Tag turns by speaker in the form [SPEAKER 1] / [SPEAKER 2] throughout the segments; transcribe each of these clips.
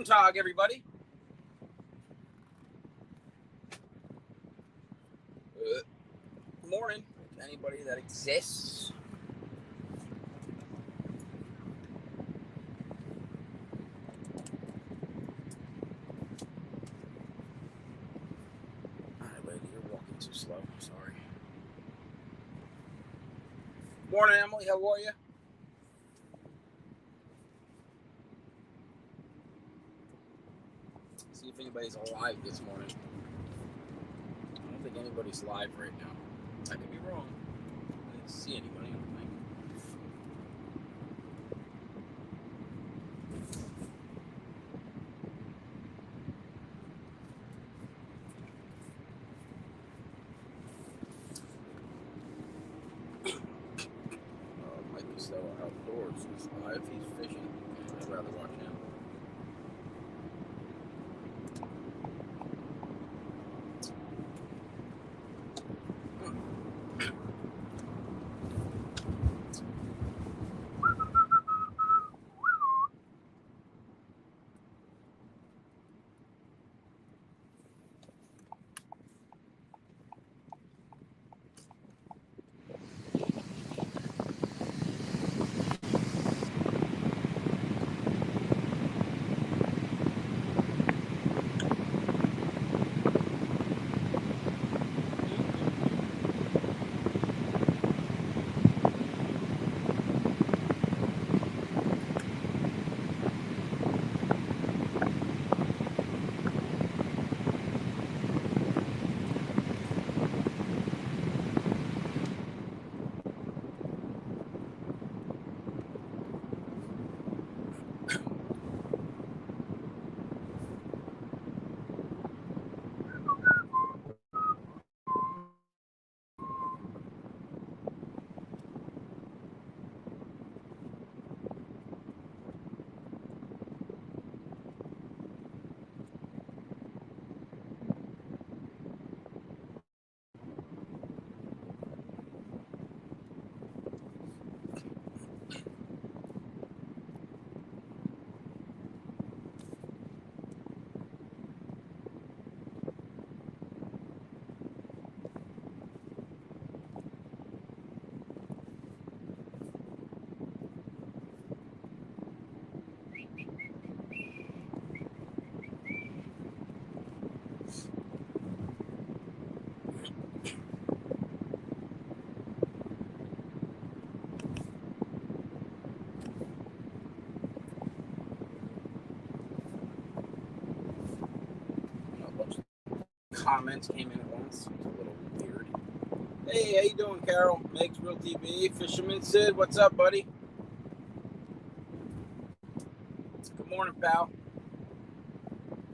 [SPEAKER 1] Tag, everybody. Good morning to anybody that exists. Alright, lady, you're walking too slow. Sorry. Morning, Emily. How are you? See if anybody's alive this morning. I don't think anybody's live right now. I could be wrong. I didn't see anybody. I don't think. Mike is still outdoors. He's live. He's fishing. I'd rather watch him. Comments came in at once. It's a little weird. Hey, how you doing, Carol? Meg's Real TV. Fisherman Sid, what's up, buddy? Good morning, pal.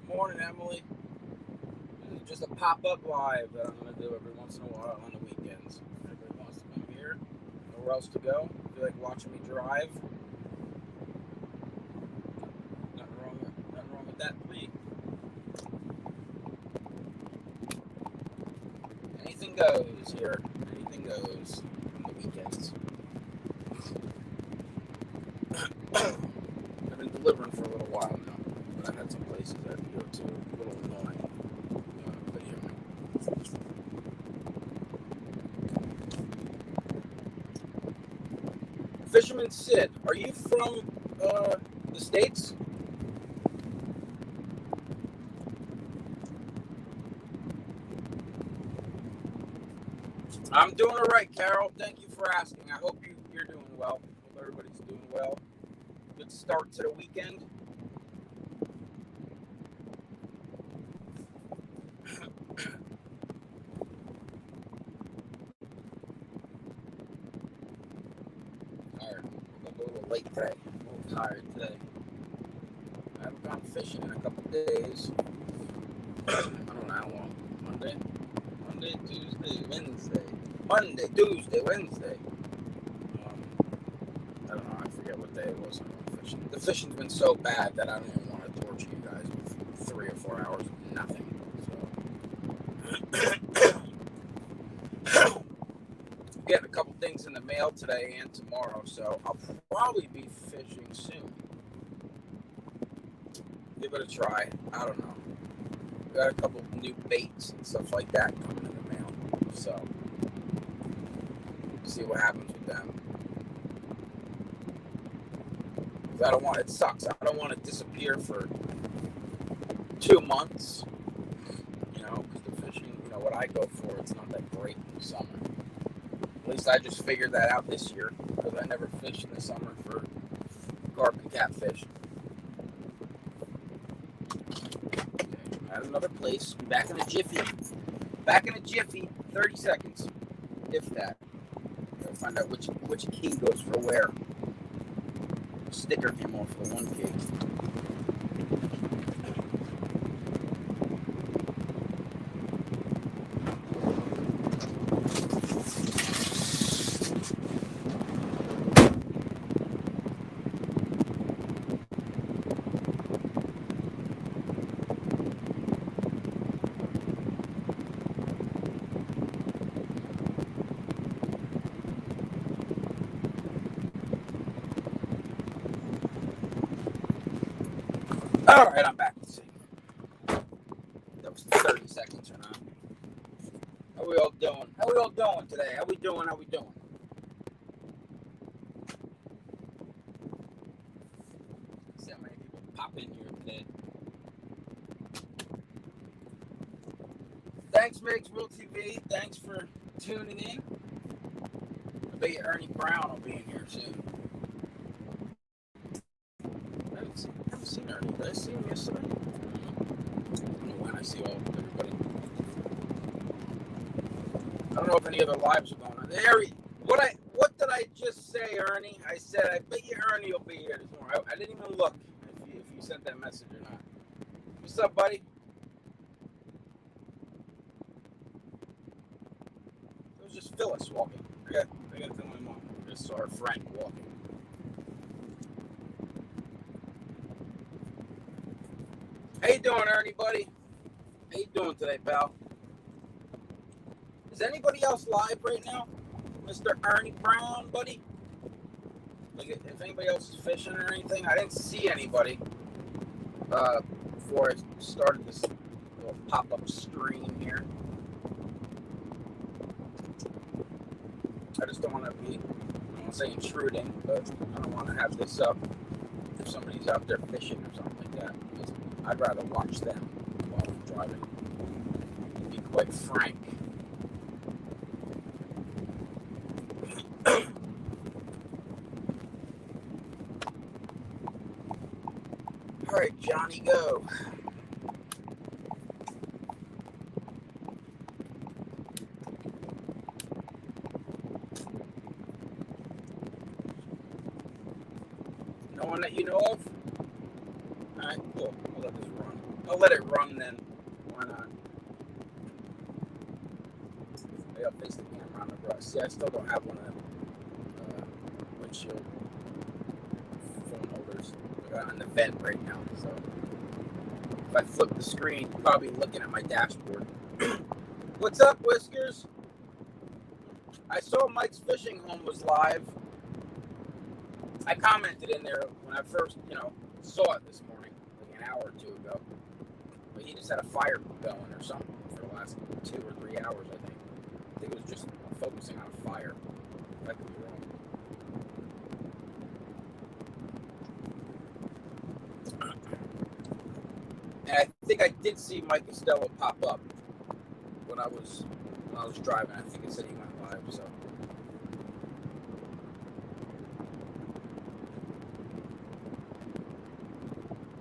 [SPEAKER 1] Good morning, Emily. This is just a pop-up live that I'm going to do every once in a while on the weekends. Everybody wants to come here. Nowhere else to go. If you like watching me drive, nothing wrong with that, please. Anything goes here. Anything goes on the weekends. I've been delivering for a little while now, but I've had some places I have to go to. A little annoying. But yeah. Fisherman Sid, are you from the States? I'm doing all right, Carol. Thank you for asking. I hope you're doing well. Hope everybody's doing well. Good start to the weekend. Tired. I'm a little late today. A little tired today. I haven't gone fishing in a couple days. I don't know how long. Monday, Tuesday, Wednesday. Monday, Tuesday, Wednesday. I don't know. I forget what day it was. Fishing. The fishing's been so bad that I don't even want to torture you guys with 3 or 4 hours of nothing. So, getting a couple things in the mail today and tomorrow, so I'll probably be fishing soon. give it a try. I don't know. Got a couple new baits and stuff like that coming in the mail. So, see what happens with them. Because I don't want, it sucks. I don't want to disappear for 2 months. You know, because the fishing, you know, what I go for, it's not that great in the summer. At least I just figured that out this year. Because I never fished in the summer for carp and catfish. At another place. Back in a jiffy. Back in a jiffy. 30 seconds. If that. Gotta find out which key goes for where. The sticker came off the one key. All right, I'm back. Let's see. That was 30 seconds or not. How we all doing? How we all doing today? How we doing? How we doing? See how many people pop in here today. Thanks, Migs Real TV. Thanks for tuning in. I bet you Ernie Brown will be in here soon. I haven't seen Ernie. Did I see him yesterday? I don't know when I see everybody. I don't know if any other lives are going on. What did I just say, Ernie? I said I bet you Ernie will be here this morning. I didn't even look if you sent that message or not. What's up, buddy? It was just Phyllis walking. I got to tell my mom. I just saw her friend walking. How you doing, Ernie, buddy? How you doing today, pal? Is anybody else live right now? Mr. Ernie Brown, buddy? Like, if anybody else is fishing or anything, I didn't see anybody before I started this little pop-up stream here. I just don't want to be, I don't want to say intruding, but I don't want to have this up if somebody's out there fishing or something like that. Because I'd rather watch them while I'm driving. To be quite frank. All right, Johnny, go. No one that you know of? All right, cool. I'll let this run. I'll let it run then. Why not? Maybe I'll face the camera on the brush. See, I still don't have one of them windshield phone holders. I got an event right now, so if I flip the screen, you're probably looking at my dashboard. What's up, Whiskers? I saw Mike's Fishing Home was live. I commented in there when I first, saw it this morning, like an hour or two ago. But he just had a fire going or something for the last 2 or 3 hours, I think. I think it was just focusing on a fire. That could be wrong. And I think I did see Mike Costello pop up when I was driving. I think it said he went live, so.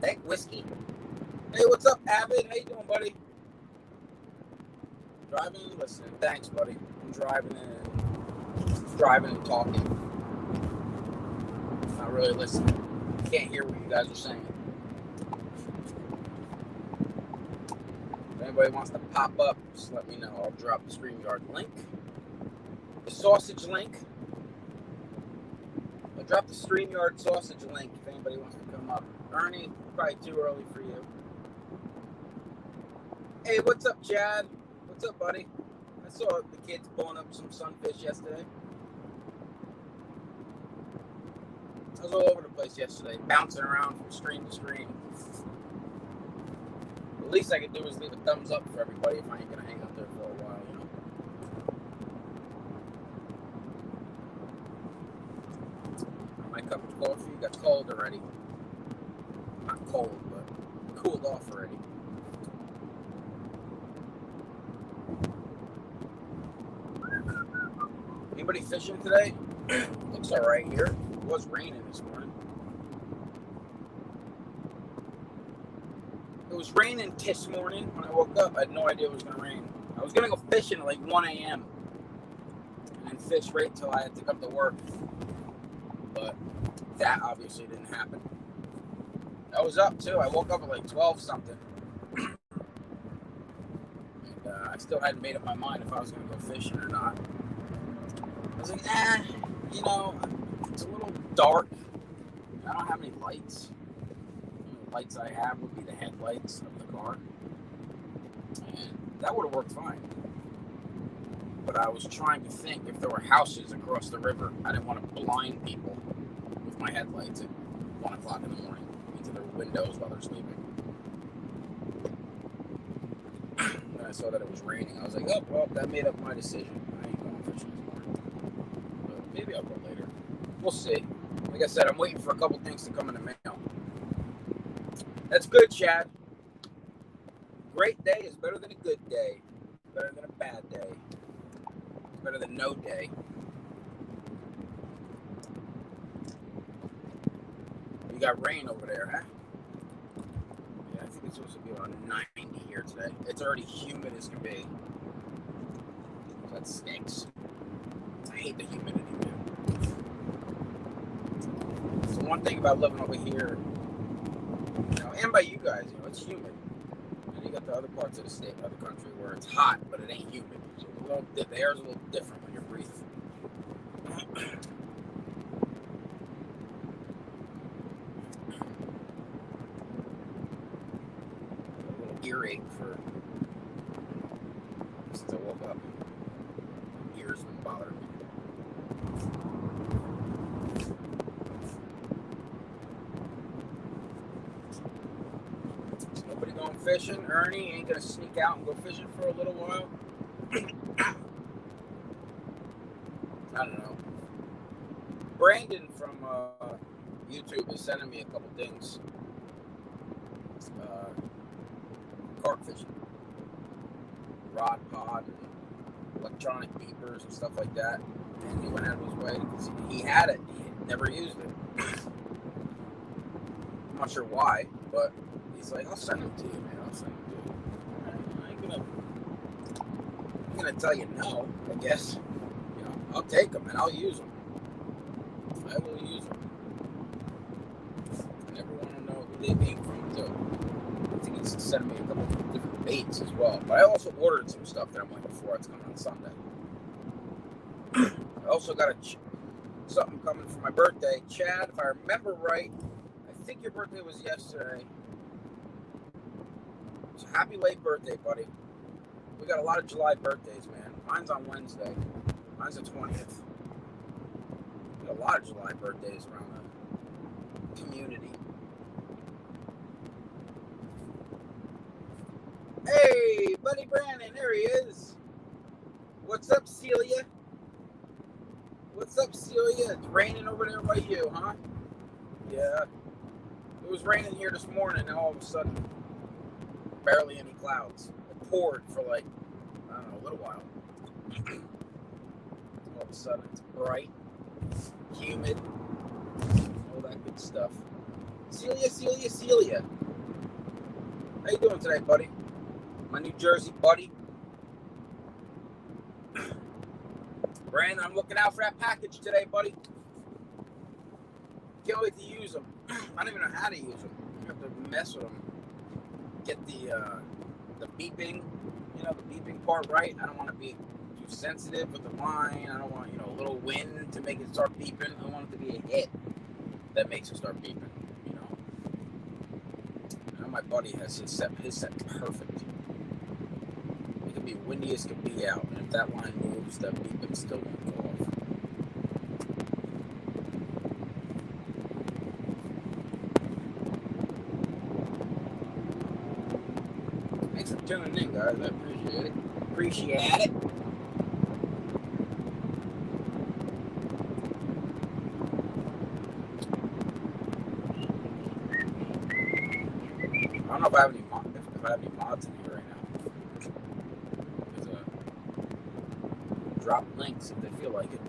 [SPEAKER 1] Hey, Whiskey. Hey, what's up, Avid? How you doing, buddy? Driving and listening. Thanks, buddy. I'm driving and talking. Not really listening. Can't hear what you guys are saying. If anybody wants to pop up, just let me know. I'll drop the StreamYard link. The sausage link. I'll drop the StreamYard sausage link if anybody wants to come up. Ernie, probably too early for you. Hey, what's up, Chad? What's up, buddy? I saw the kids pulling up some sunfish yesterday. I was all over the place yesterday, bouncing around from stream to stream. The least I can do is leave a thumbs up for everybody if I ain't gonna hang out there for a while, you know. My cup of coffee got cold already. Not cold, but cooled off already. Anybody fishing today? Looks alright here. It was raining this morning. It was raining this morning when I woke up. I had no idea it was going to rain. I was going to go fishing at like 1 a.m. and then fish right until I had to come to work. But that obviously didn't happen. I was up too. I woke up at like 12 something. And I still hadn't made up my mind if I was going to go fishing or not. I was like, you know, it's a little dark. I don't have any lights. The lights I have would be the headlights of the car. And that would have worked fine. But I was trying to think if there were houses across the river. I didn't want to blind people with my headlights at 1 o'clock in the morning into their windows while they're sleeping. When I saw that it was raining, I was like, oh, well, that made up my decision. I ain't going fishing this morning. But maybe I'll go later. We'll see. Like I said, I'm waiting for a couple things to come in the mail. That's good, Chad. Great day is better than a good day. Better than a bad day. Better than no day. You got rain over there, huh? Yeah, I think it's supposed to be around 90 here today. It's already humid as can be. That stinks. I hate the humidity, man. So one thing about living over here, you know, and by you guys, you know, it's humid. And you got the other parts of the state, of the country, where it's hot, but it ain't humid. So the air's a little different when you're breathing. A little earache since I woke up. Ears been bothering me. Nobody going fishing? Ernie ain't gonna sneak out and go fishing for a little while? I don't know. Brandon from YouTube is sending me a couple things. Carp fishing. Rod pod and electronic beepers and stuff like that. And he went out of his way because he had it. He had never used it. I'm not sure why, but he's like, I'll send them to you, man. I'll send them to you. I ain't gonna tell you no, I guess. You know, I'll take them and I'll use them. I will use them. I never want to know who they came from, too. I think he's sending me a couple of different baits as well. But I also ordered some stuff that I'm waiting for. It's coming on Sunday. I also got something coming for my birthday. Chad, if I remember right, I think your birthday was yesterday. So happy late birthday, buddy. We got a lot of July birthdays, man. Mine's on Wednesday. Mine's the 20th. We got a lot of July birthdays around the community. Hey, buddy Brandon, there he is. What's up, Celia? What's up, Celia? It's raining over there by you, huh? Yeah. It was raining here this morning, and all of a sudden, barely any clouds. It poured for like, I don't know, a little while. All of a sudden, it's bright, humid, all that good stuff. Celia. How you doing today, buddy? My New Jersey buddy. Brandon, I'm looking out for that package today, buddy. Can't wait to use them. I don't even know how to use them. You have to mess with them. Get the beeping, you know, the beeping part right. I don't want to be too sensitive with the line. I don't want, you know, a little wind to make it start beeping. I want it to be a hit that makes it start beeping, you know. I know my buddy has his set perfect. It can be windy as can be out, and if that line moves, that beeping still won't go off. Thanks for tuning in, guys. I appreciate it. Appreciate it. I don't know if I have any mods in here right now. There's drop links if they feel like it.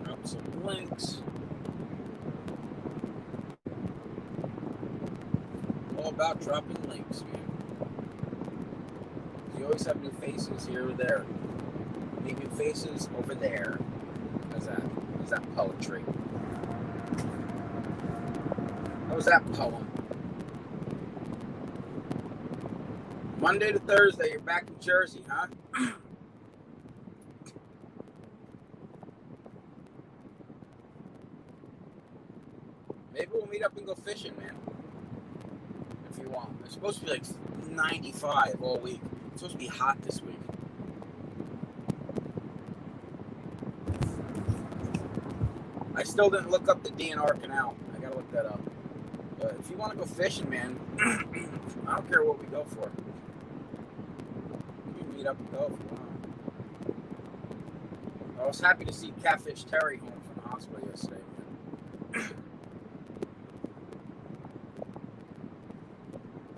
[SPEAKER 1] Drop some links. All about dropping links, man. You always have new faces here or there. New faces over there. How's that? How's that poetry? How was that poem? Monday to Thursday, you're back in Jersey, huh? Maybe we'll meet up and go fishing, man. If you want. It's supposed to be like 95 all week. It's supposed to be hot this week. I still didn't look up the DNR Canal. I gotta look that up. But if you want to go fishing, man, I don't care what we go for. We can meet up and go if you want. I was happy to see Catfish Terry home from the hospital yesterday, man.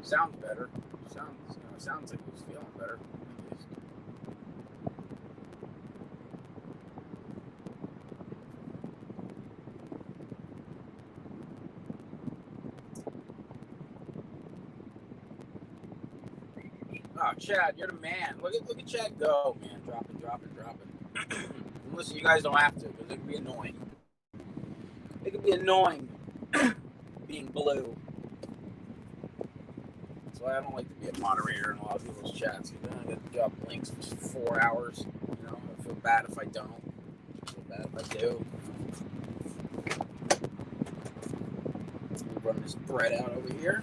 [SPEAKER 1] Sounds better. Sounds like he was feeling better. Oh, Chad, you're the man. Look at Chad go, man. Dropping. Listen, you guys don't have to, because it could be annoying. It could be annoying being blue. That's why I don't like to be a moderator in a lot of people's chats. I got to drop links for 4 hours. You know, I feel bad if I don't. I feel bad if I do. Let me run this bread out over here.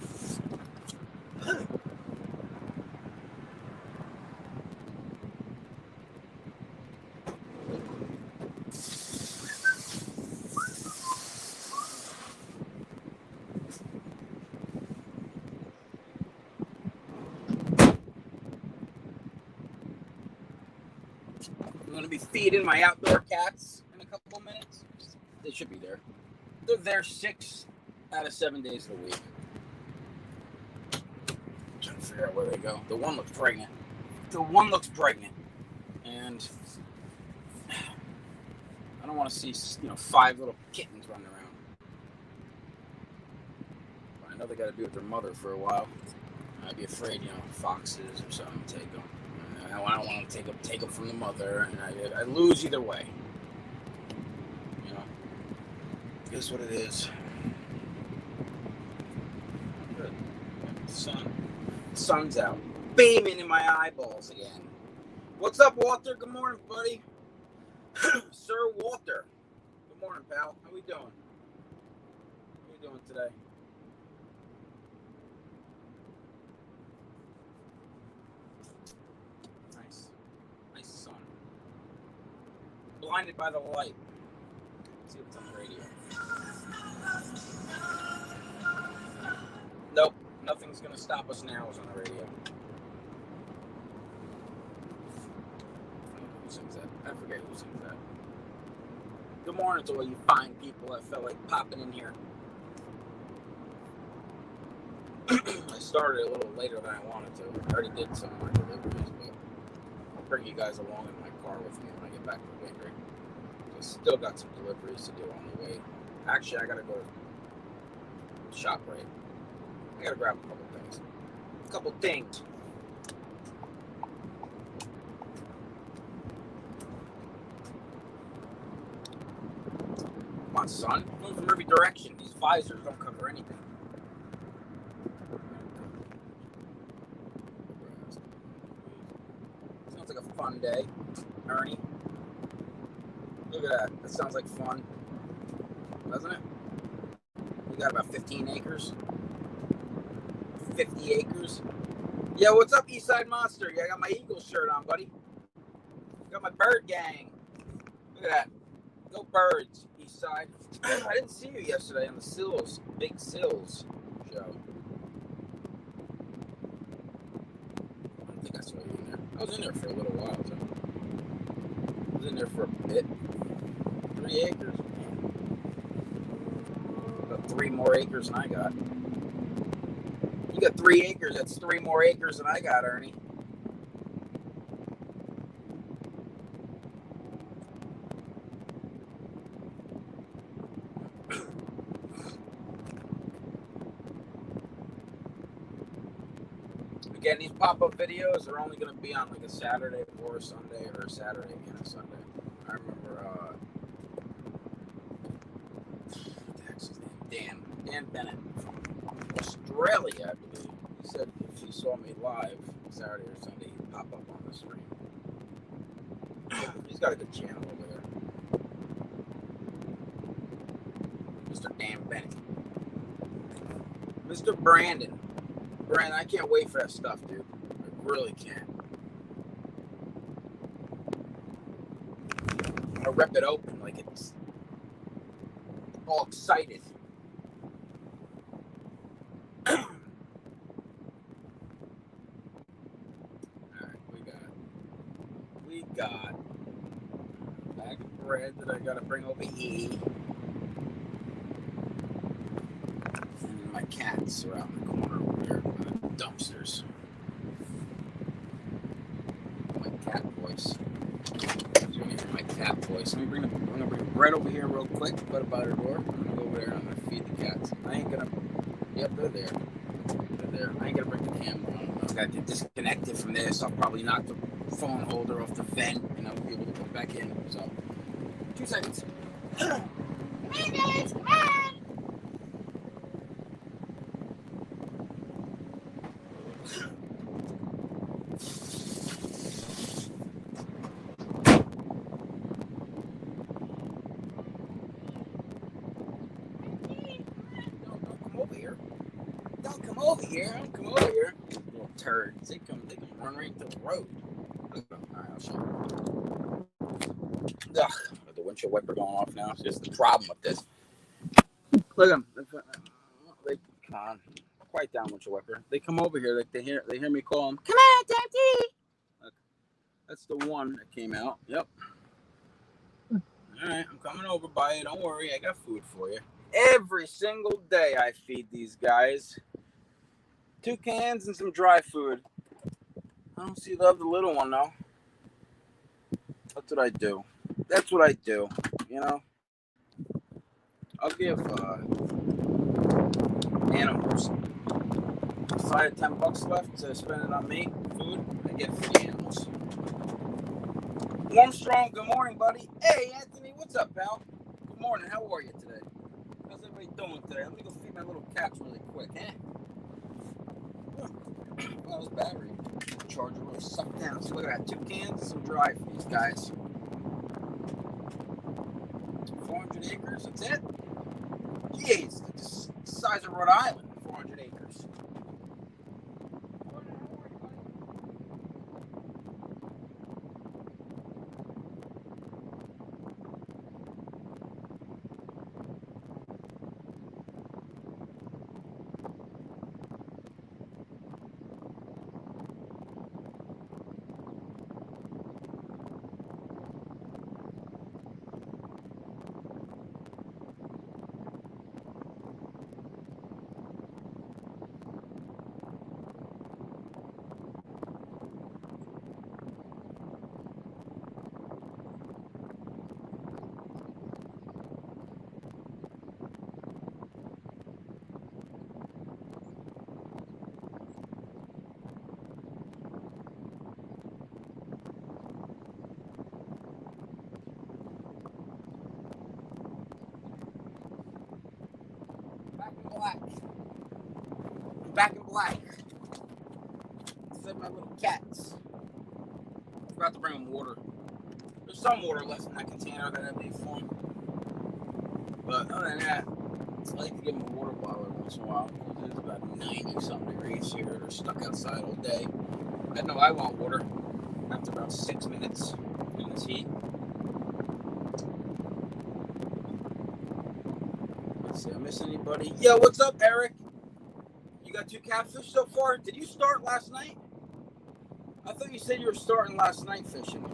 [SPEAKER 1] I'm going to be feeding my outdoor cats in a couple of minutes. They should be there. They're there 6 out of 7 days of the week. I'm trying to figure out where they go. The one looks pregnant. And I don't want to see, 5 little kittens running around. But I know they got to be with their mother for a while. I'd be afraid, foxes or something take them. I don't want to take them from the mother, and I lose either way. It is what it is. Good. The sun's out, beaming in my eyeballs again. What's up, Walter? Good morning, buddy. Sir Walter. Good morning, pal. How we doing? How we doing today? Blinded by the light. Let's see what's on the radio. Nope, nothing's gonna stop us now. Is on the radio. Who sings that? I forget who sings that. Good morning to all you fine people that felt like popping in here. I started a little later than I wanted to. I already did some of my deliveries, but I'll bring you guys along in my car with me when I get back to the bakery. Still got some deliveries to do on the way. Actually, I gotta go to ShopRite. I gotta grab a couple things. Come on, son. Going from every direction. These visors don't cover anything. Sounds like a fun day, Ernie. Look at that. That sounds like fun, doesn't it? We got about 15 acres. 50 acres. Yo, what's up, Eastside Monster? Yeah, I got my Eagles shirt on, buddy. Got my bird gang. Look at that. Go Birds, Eastside. I didn't see you yesterday on the Big Sills show. think I saw you in there. I was in there for a little while, too. I was in there for a bit. 3 acres. About 3 more acres than I got. You got 3 acres. That's 3 more acres than I got, Ernie. Again, these pop-up videos are only going to be on like a Saturday or a Sunday, or a Saturday and a Sunday. I remember, Dan Bennett from Australia, I believe. He said if he saw me live Saturday or Sunday, he'd pop up on the screen. He's got a good channel over there. Mr. Dan Bennett. Mr. Brandon, I can't wait for that stuff, dude. I really can't. I'm gonna rip it open like it's all excited. Alright, we got a bag of bread that I gotta bring over here. And my cats are out in the corner over here by the dumpsters. My cat voice. My cat voice. I'm gonna bring bread over here real quick, put it by the door. I'm gonna go over there and I'm gonna feed the cats. I ain't gonna. Yep, they're there. They're there. I ain't gonna bring the camera on. I've got to disconnect it from this. I'll probably knock the phone holder off the vent and I'll be able to put back in. So, 2 seconds. Hey guys, come on! Don't come over here. Little turds. They can run right into the road. Alright, I'll show you. Ugh, the windshield wiper going off now. It's just the problem with this. Look at them. Come on. Quiet down, windshield wiper. They come over here. Like they hear me call them. Come on, Daddy. Look, that's the one that came out. Yep. Alright, I'm coming over by you. Don't worry. I got food for you. Every single day I feed these guys 2 cans and some dry food. I don't see love the little one though. That's what I do. You know. I'll give animals. If I had $10 left to spend it on me, food, I get for the animals. Warm Strong, good morning, buddy. Hey, Anthony, what's up, pal? Good morning. How are you today? How's everybody doing today? Let me go feed my little cats really quick, eh? Well, this battery charger really sucked down. So look at that, 2 cans and some dry for these guys. 400 acres, that's it? Jeez, it's the size of Rhode Island, 400 acres. I'm back in black. Said my little cats. Forgot to bring them water. There's some water left in that container that I made for them. But other than that, I like to give them a water bottle every once in a while. It's about 90-something degrees here. They're stuck outside all day. I know I want water after about 6 minutes in this heat. Let's see, I miss anybody? Yo, what's up, Eric? You got 2 catfish so far? Did you start last night? I thought you said you were starting last night fishing.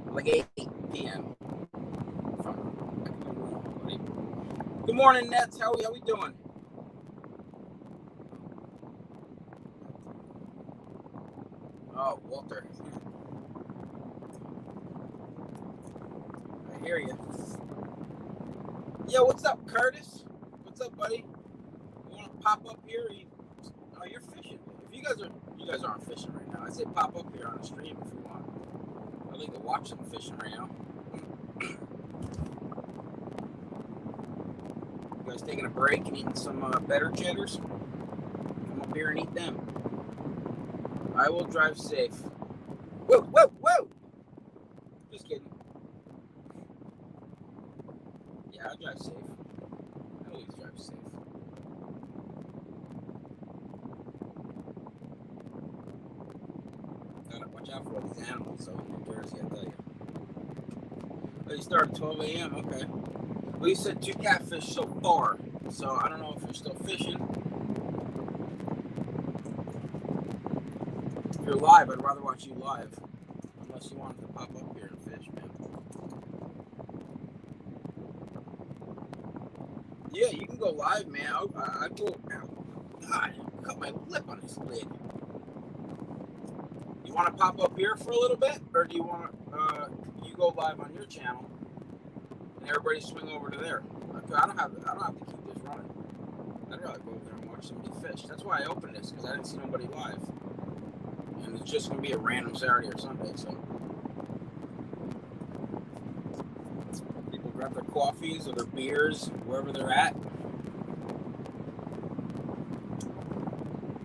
[SPEAKER 1] Like 8 p.m. Good morning, Nets. How we doing? Oh, Walter. I hear you. Yo, what's up, Curtis? What's up, buddy? You want to pop up here? Oh, you're fishing. If you guys aren't fishing right now, I say pop up here on the stream if you want. I think to watch them fishing right now. You guys taking a break and eating some better cheddars? Come up here and eat them. I will drive safe. Whoa, whoa, whoa! Just kidding. Yeah, I'll drive safe. I always drive safe. Gotta watch out for all these animals, though, in New Jersey, I tell you. Oh, you start at 12 a.m., okay. Well, you said 2 catfish so far, so I don't know if you're still fishing. If you're live, I'd rather watch you live. Unless you wanted to pop up here and fish, man. Yeah, you can go live, man. I'd go. God, cut my lip on this lid. You want to pop up here for a little bit, or do you want to? You go live on your channel, and everybody swing over to there. I don't have to keep this running. I'd rather go over there and watch somebody fish. That's why I opened this, because I didn't see nobody live, and it's just gonna be a random Saturday or Sunday, so. Grab their coffees or their beers, wherever they're at.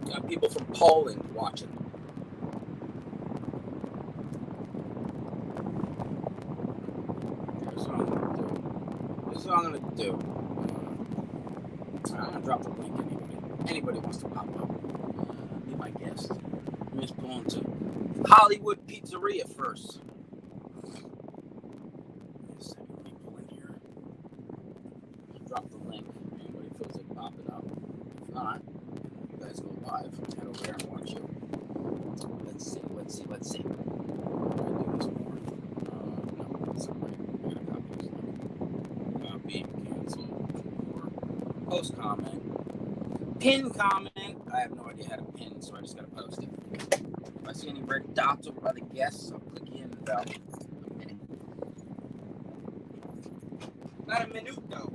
[SPEAKER 1] Got people from Poland watching. Here's what I'm gonna do. I'm gonna drop the link. Anybody wants to pop up, be my guest. I'm just pulling to Hollywood Pizzeria first. Drop the link. Anybody feels like popping up. If not, you guys go live. Head over there and watch it. Let's see. What do I do this more? No, it's alright. I'm gonna copy this link. Copy, cancel, or post comment. Pin comment. I have no idea how to pin, so I just gotta post it. If I see any red dots over by the guests, I'll click in about a minute. Not a minute though.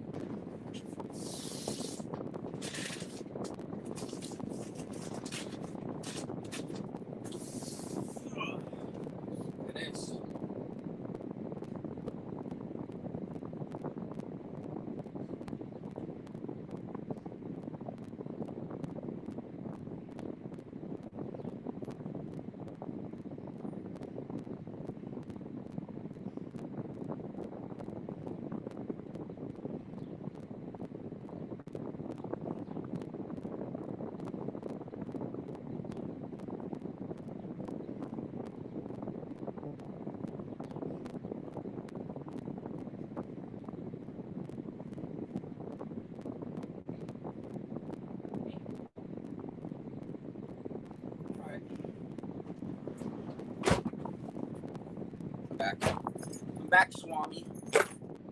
[SPEAKER 1] I'm back, Swami.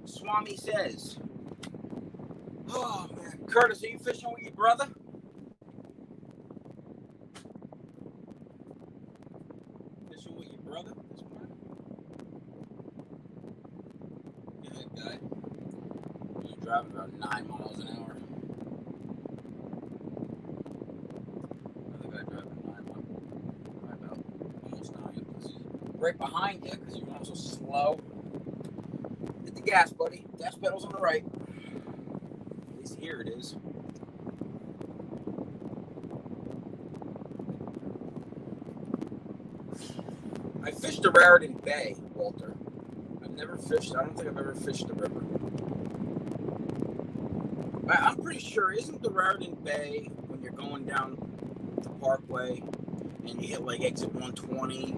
[SPEAKER 1] Swami says, oh, man. Curtis, are you fishing with your brother? Fishing with your brother this morning? Go ahead, guy. You're driving about 9 miles an hour. Another guy driving 9 miles. About almost 9. He's right behind you because you're going so slow. Hit the gas, buddy. Gas pedal's on the right. At least here it is. I fished the Raritan Bay, Walter. I've never fished. I don't think I've ever fished the river. I'm pretty sure, isn't the Raritan Bay when you're going down the Parkway and you hit like exit 120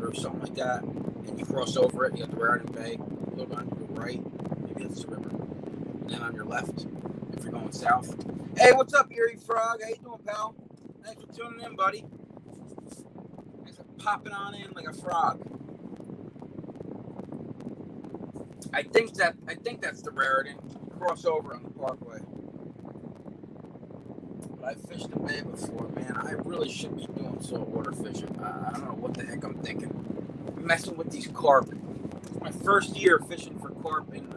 [SPEAKER 1] or something like that, and you cross over it, you got the Raritan Bay, a little bit on your right, maybe that's the river, and then on your left, if you're going south. Hey, what's up, Erie Frog? How you doing, pal? Thanks for tuning in, buddy. popping on in like a frog. I think that's the rarity. Crossover on the Parkway. But I fished the bay before, man. I really should be doing saltwater fishing. I don't know what the heck I'm thinking. I'm messing with these carp. It's my first year fishing for carp in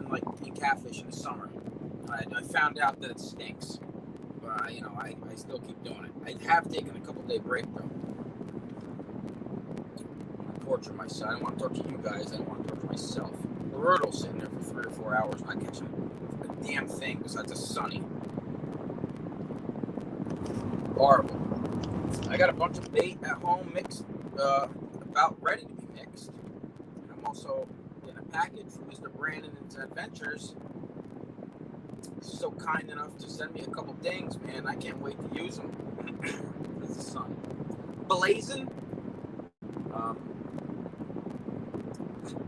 [SPEAKER 1] catfish in the summer. I found out that it stinks. But I still keep doing it. I have taken a couple-day break though. I torture myself. I don't want to torture you guys. I don't want to torture myself. The Rurtle's sitting there for 3 or 4 hours, not catching a damn thing besides a sunny. Horrible. I got a bunch of bait at home mixed, about ready to be mixed. And I'm also in a package from Mr. Brandon and his Adventures. He's so kind enough to send me a couple things, man. I can't wait to use them. It's the sun. Blazing.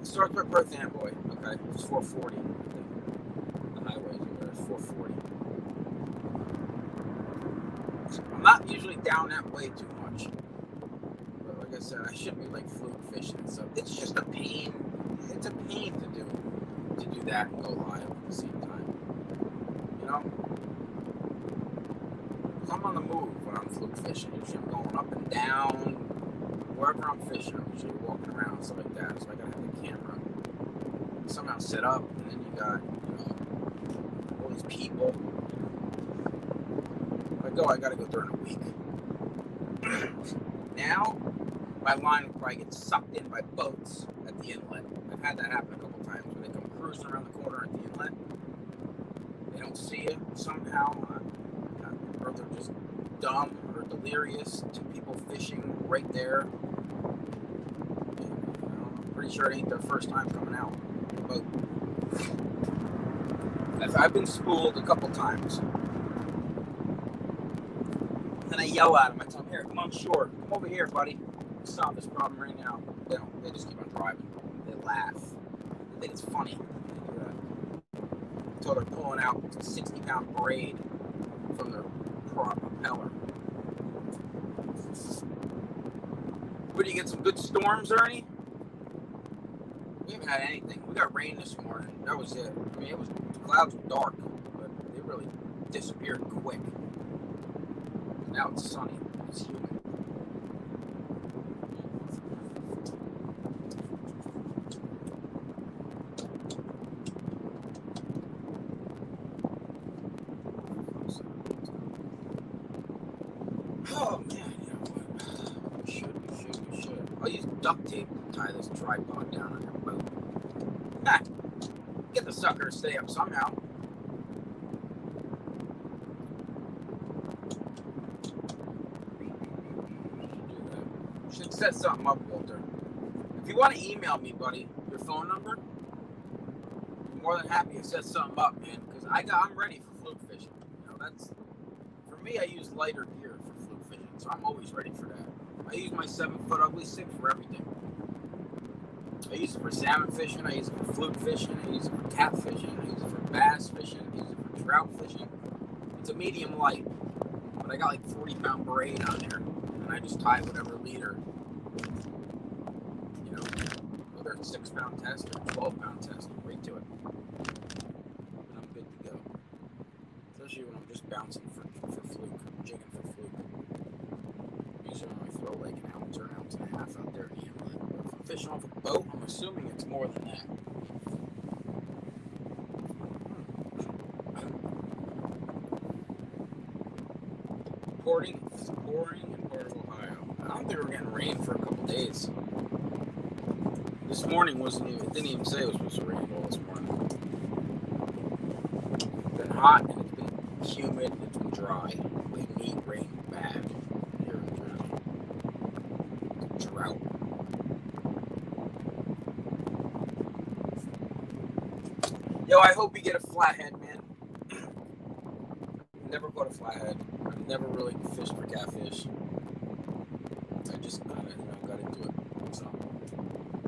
[SPEAKER 1] Starts by Perth Amboy. Okay, it's 440. The highways are 440. I'm not usually down that way too much. But like I said, I should be like fluke fishing and stuff. It's just a pain. It's a pain to do that and go live at the same time. You know? Because I'm on the move when I'm fluke fishing. Usually I'm going up and down. Wherever I'm fishing, I'm usually walking around and stuff like that. So I gotta have the camera somehow set up, and then you got, all these people. I gotta go during the week. Now, my line will probably get sucked in by boats at the inlet. I've had that happen a couple times when they come cruising around the corner at the inlet. They don't see it somehow, or they're just dumb or delirious. 2 people fishing right there. I'm pretty sure it ain't their first time coming out. But I've been spooled a couple times. Then I yell at them. I tell them, "Here, come on shore. Come over here, buddy. Solve this problem right now." They don't. They just keep on driving. They laugh. They think it's funny. Until they're pulling out a 60-pound braid from their propeller. Where do you get some good storms, Ernie? We haven't had anything. We got rain this morning. That was it. I mean, the clouds were dark, but they really disappeared quick. Now it's sunny. It's humid. Oh man, you know what? We should. I'll use duct tape to tie this tripod down on your boat. Ha! Get the sucker to stay up somehow. Should set something up, Walter. If you want to email me, buddy, your phone number, I'm more than happy to set something up, man. Because I'm ready for fluke fishing. That's for me. I use lighter gear for fluke fishing, so I'm always ready for that. I use my 7-foot ugly stick for everything. I use it for salmon fishing. I use it for fluke fishing. I use it for catfishing. I use it for bass fishing. I use it for trout fishing. It's a medium light, but I got like 40-pound braid on there, and I just tie whatever leader. Whether it's 6-pound test or 12-pound test, right to it, and I'm good to go. Especially when I'm just bouncing for fluke, jigging for fluke. Usually when I throw like an ounce or an ounce and a half out there in the inlet. But if I'm fishing off a boat, I'm assuming it's more than that. Pouring in part of Ohio. I don't think we're getting rain for a couple days. This morning it didn't even say it was supposed to rain at all this morning. It's been hot and it's been humid and it's been dry. We need rain bad here in Jersey. Drought. Yo, I hope you get a flathead, man. Never caught a flathead. I've never really fished for catfish. I just kind of got into it. So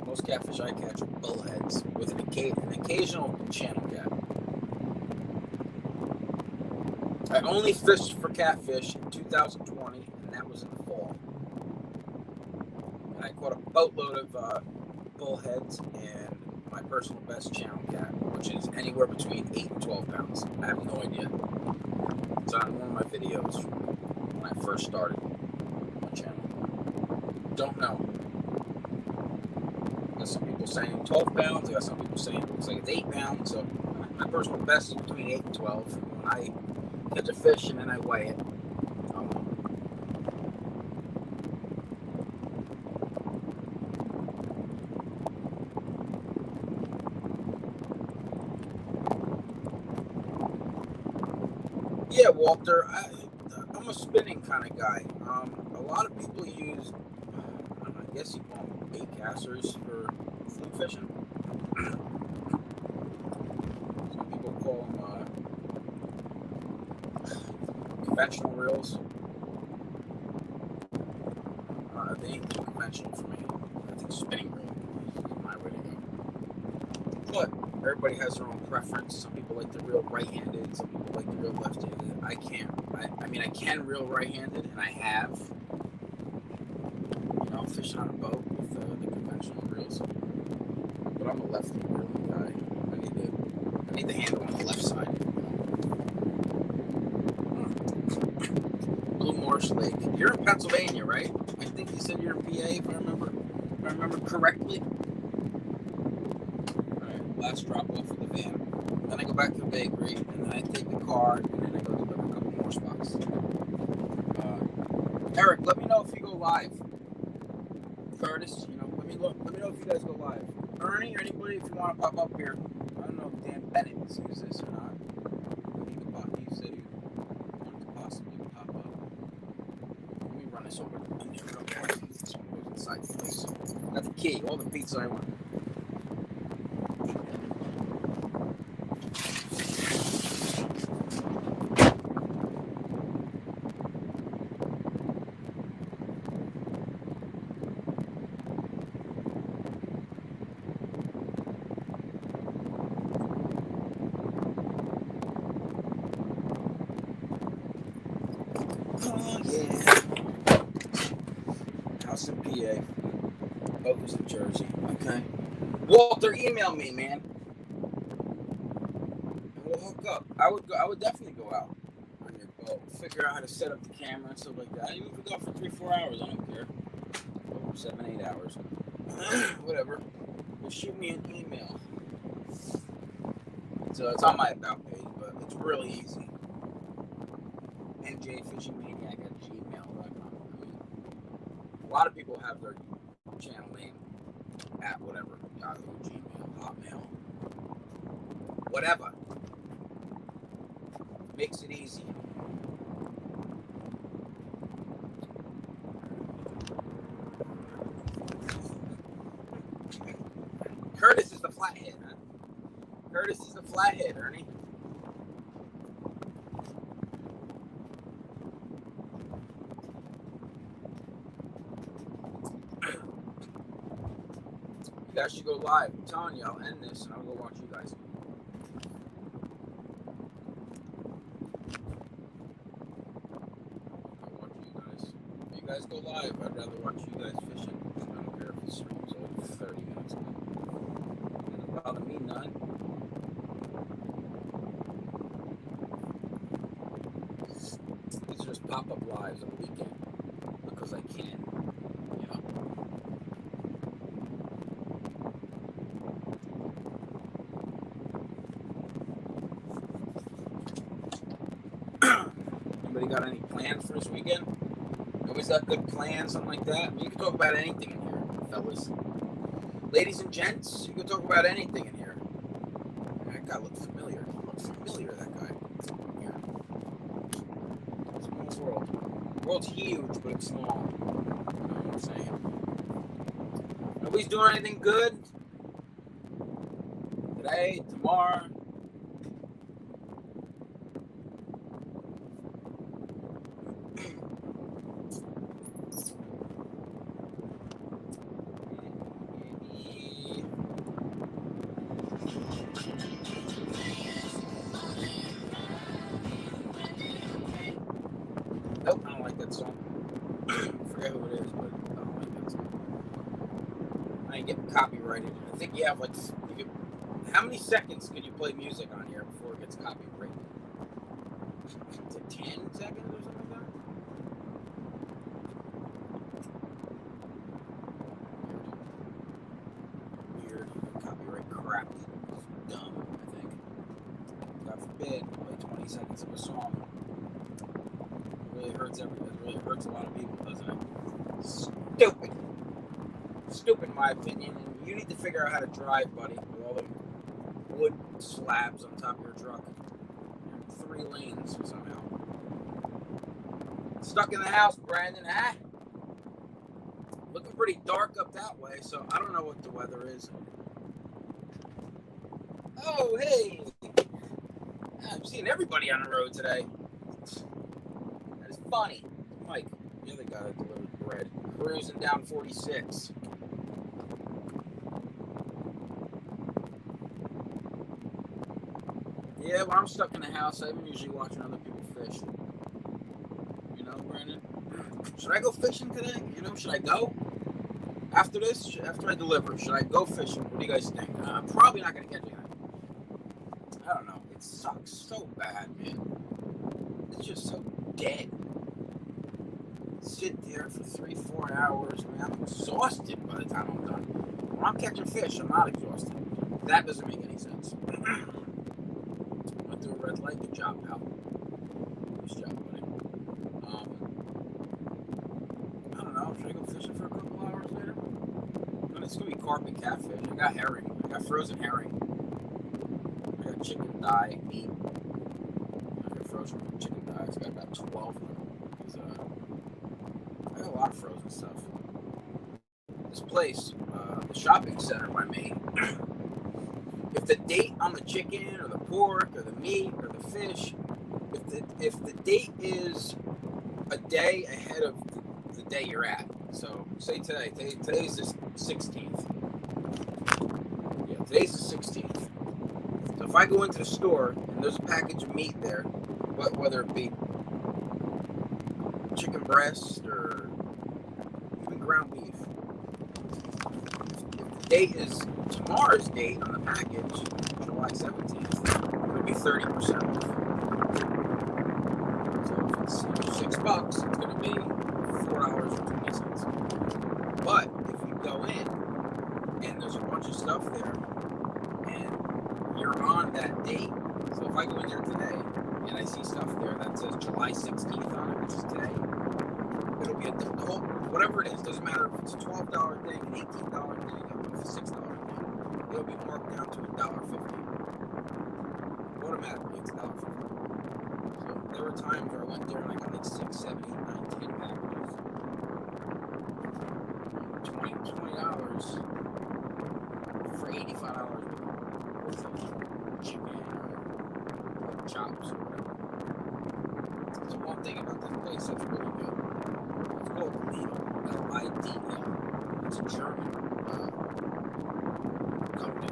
[SPEAKER 1] most catfish I catch are bullheads with an occasional channel cat. I only fished for catfish in 2020, and that was in the fall. And I caught a boatload of bullheads and my personal best channel cat, which is anywhere between 8 and 12 pounds. I have no idea. It's on one of my videos when I first started my channel. Don't know. I got some people saying 12 pounds. I got some people saying it looks like it's 8 pounds. So my personal best is between 8 and 12. When I catch a fish and then I weigh it, yeah, Walter, I'm a spinning kind of guy. A lot of people use, I guess you call them bait casters for fluke fishing. Some people call them conventional reels. They ain't too conventional for me. I think spinning reel is my way to go. But everybody has their own preference. Some people like the reel right-handed. Some people like the reel left-handed. I can't. I mean, I can reel right-handed, and I have. You know, fishing on a boat with the conventional reels. But I'm a lefty reeling guy. I need the handle on the left side. Blue Marsh Lake. You're in Pennsylvania, right? I think you said you're in PA, if I remember correctly. Alright, last drop off of the van. Then I go back to the bakery, and then I take the car, and then I go deliver a couple more spots. Eric, let me know if you go live. Curtis, you know, let me know if you guys go live. Ernie or anybody, if you want to pop up here. I don't know if Dan Bennett sees this or not. He said he wanted to possibly pop up. Let me run this over. This one goes inside the place. Got the key, all the pizza I want. Oh, yeah. House in PA. Focus in Jersey. Okay. Walter, email me, man. And we'll hook up. I would definitely go out on your boat. Figure out how to set up the camera and stuff like that. Even if we go for 3-4 hours, I don't care. Or 7-8 hours. Whatever. Just shoot me an email. It's on my about page, but it's really easy. njfishingmaniac@gmail.com. I mean, a lot of people have their channel name at whatever, Yahoo, Gmail, Hotmail, whatever. Makes it easy. Curtis is the flathead, huh? Curtis is the flathead, Ernie. You guys should go live. I'm telling you, I'll end this and I'll go watch you guys. If you guys go live, I'd rather watch you guys fishing. I don't care if the stream's over 30 minutes. It doesn't bother me none. These are just pop-up lives on the weekend because I can, you know. Anybody got any plans for this weekend? Nobody's got good plans, something like that? I mean, you can talk about anything in here, fellas. Ladies and gents, you can talk about anything in here. That guy looks familiar. He looks familiar, that guy. Yeah. Small world. The world's huge, but it's small. You know what I'm saying? Nobody's doing anything good today, tomorrow. Nope, I don't like that song. I forget who it is, but I don't like that song. I get copyrighted. I think you have like, how many seconds can you play music on here before it gets copyrighted? Is it 10 seconds or something like that? Weird. Copyright crap. It's dumb, I think. God forbid, play 20 seconds of a song. It really hurts everybody. It really hurts a lot of people, doesn't it? Stupid. Stupid in my opinion. And you need to figure out how to drive, buddy, with all the wood slabs on top of your truck. You're in 3 lanes somehow. Stuck in the house, Brandon, huh? Looking pretty dark up that way, so I don't know what the weather is. Oh, hey! I'm seeing everybody on the road today. That is funny. Mike, the other guy that delivered bread. Cruising down 46. Yeah, when I'm stuck in the house, I'm usually watching other people fish. You know, Brandon? Should I go fishing today? You know, should I go? After this, after I deliver, should I go fishing? What do you guys think? I'm probably not going to catch anything. I don't know. It sucks so bad, man. It's just so dead. Sit there for 3-4 hours. I mean, I'm exhausted by the time I'm done. When I'm catching fish, I'm not exhausted. That doesn't make any sense. Went through a red light. Good job, pal. Nice job, buddy. I don't know. Should I go fishing for a couple hours later? I mean, it's going to be carp and catfish. I got herring. I got frozen herring. I got chicken thigh meat. I got frozen chicken thighs. I got about 12 of them. I got a lot of frozen stuff. This place, the shopping center by me, if the date on the chicken or the pork or the meat or the fish, if the date is a day ahead of the day you're at, so say today's the 16th. Yeah, today's the 16th. So if I go into the store and there's a package of meat there, whether it be chicken breast or even ground beef, if the date is tomorrow's date on the package, July 17th, it'll be 30% off. So if it's $6, it's going to be $4.20. But if you go in and there's a bunch of stuff there and you're on that date, so if I go in there today and I see stuff there that says July 16th on it, which is today, it'll be the whole, whatever it is, doesn't matter if it's a $12 thing, an $18 thing, or a $6 thing, it'll be marked down to $1.50. Automatically, it's $1.50. So there were times where I went there and I got like 6, 7, 8, 9, 10 packages. $20 for $85 worth of chicken or chops or whatever. So one thing about this place that's really good. It's called Lidl, L-I-D-L. It's a German company.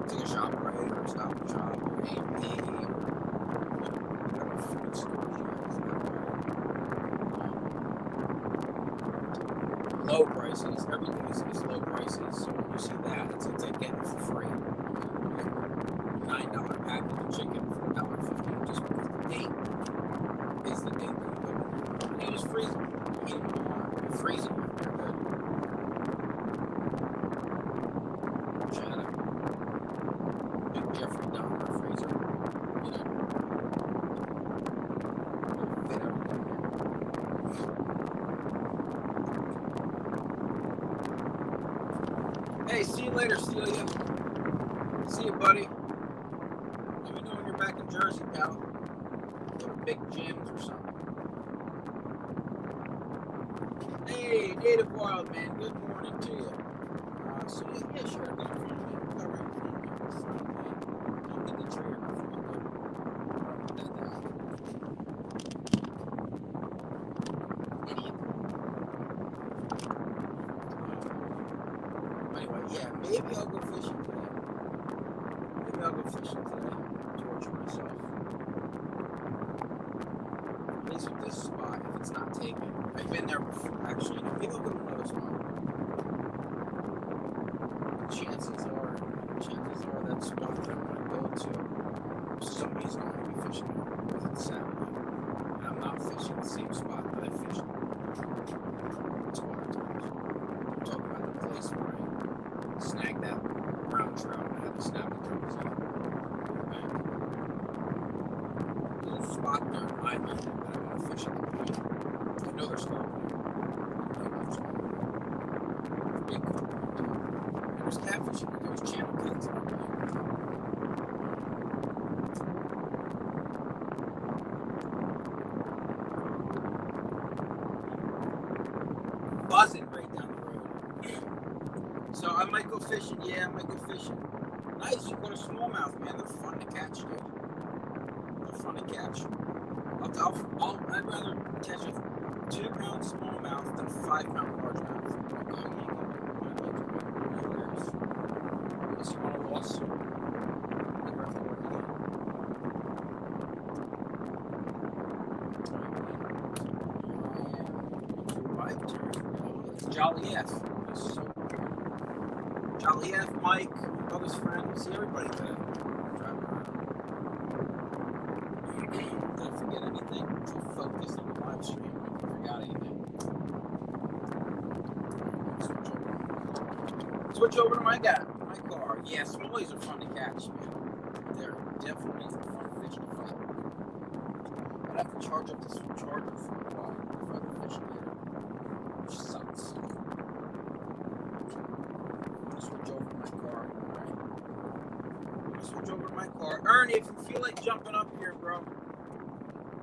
[SPEAKER 1] It's like a ShopRite or a Stop and Shop or A&P or whatever food stores you have. Low prices. Everything is low prices. So when you see that, it's like getting it for free. $9 package of chicken for $1.50 just because the date is the date that you put it. And it was freezing. You eat it tomorrow. Freezing. They're good. Shout out. Big Jeffrey Dahmer freezer. You know. Fit everything there. Hey, see you later, Celia. See you, buddy. Let me know when you're back in Jersey, pal. Go to Big Jim's or something. Hey, Native Wild Man, good morning to you. So yeah, sure. Good for you, man. All right. Don't get the tree or nothing. Idiot. Anyway, yeah, maybe I'll go fishing today. Maybe I'll go fishing today. Torture myself. At least with this spot, if it's not taken. I've been there before. Actually, maybe I'll go to another spot. trout. I had to snap the turtles out. Little spot there in my mind that I want to fish at the point. I know there's stuff there. Big. And there's catfish, but there's channel cats in there. Buzzing right down the road. So I might go fishing. Yeah, I might go fishing. Nice, you go to smallmouth, man. They're fun to catch, dude. They're fun to catch. I'd rather catch a 2-pound smallmouth than a 5-pound largemouth. This one loss. Never have to work again. Jolly F. Jolly F, Mike, all his friends, see everybody today. Driving around. Did I forget anything? So focused on the live stream. I forgot anything. Switch over to my car. Yeah, smallies are fun to catch, man. They're definitely fun fish to fight. But I have to charge up this charger for a while if I can fish later. Which sucks. Switch over to my car. Alright. Switch over to my car. Ernie, if you feel like jumping up here, bro,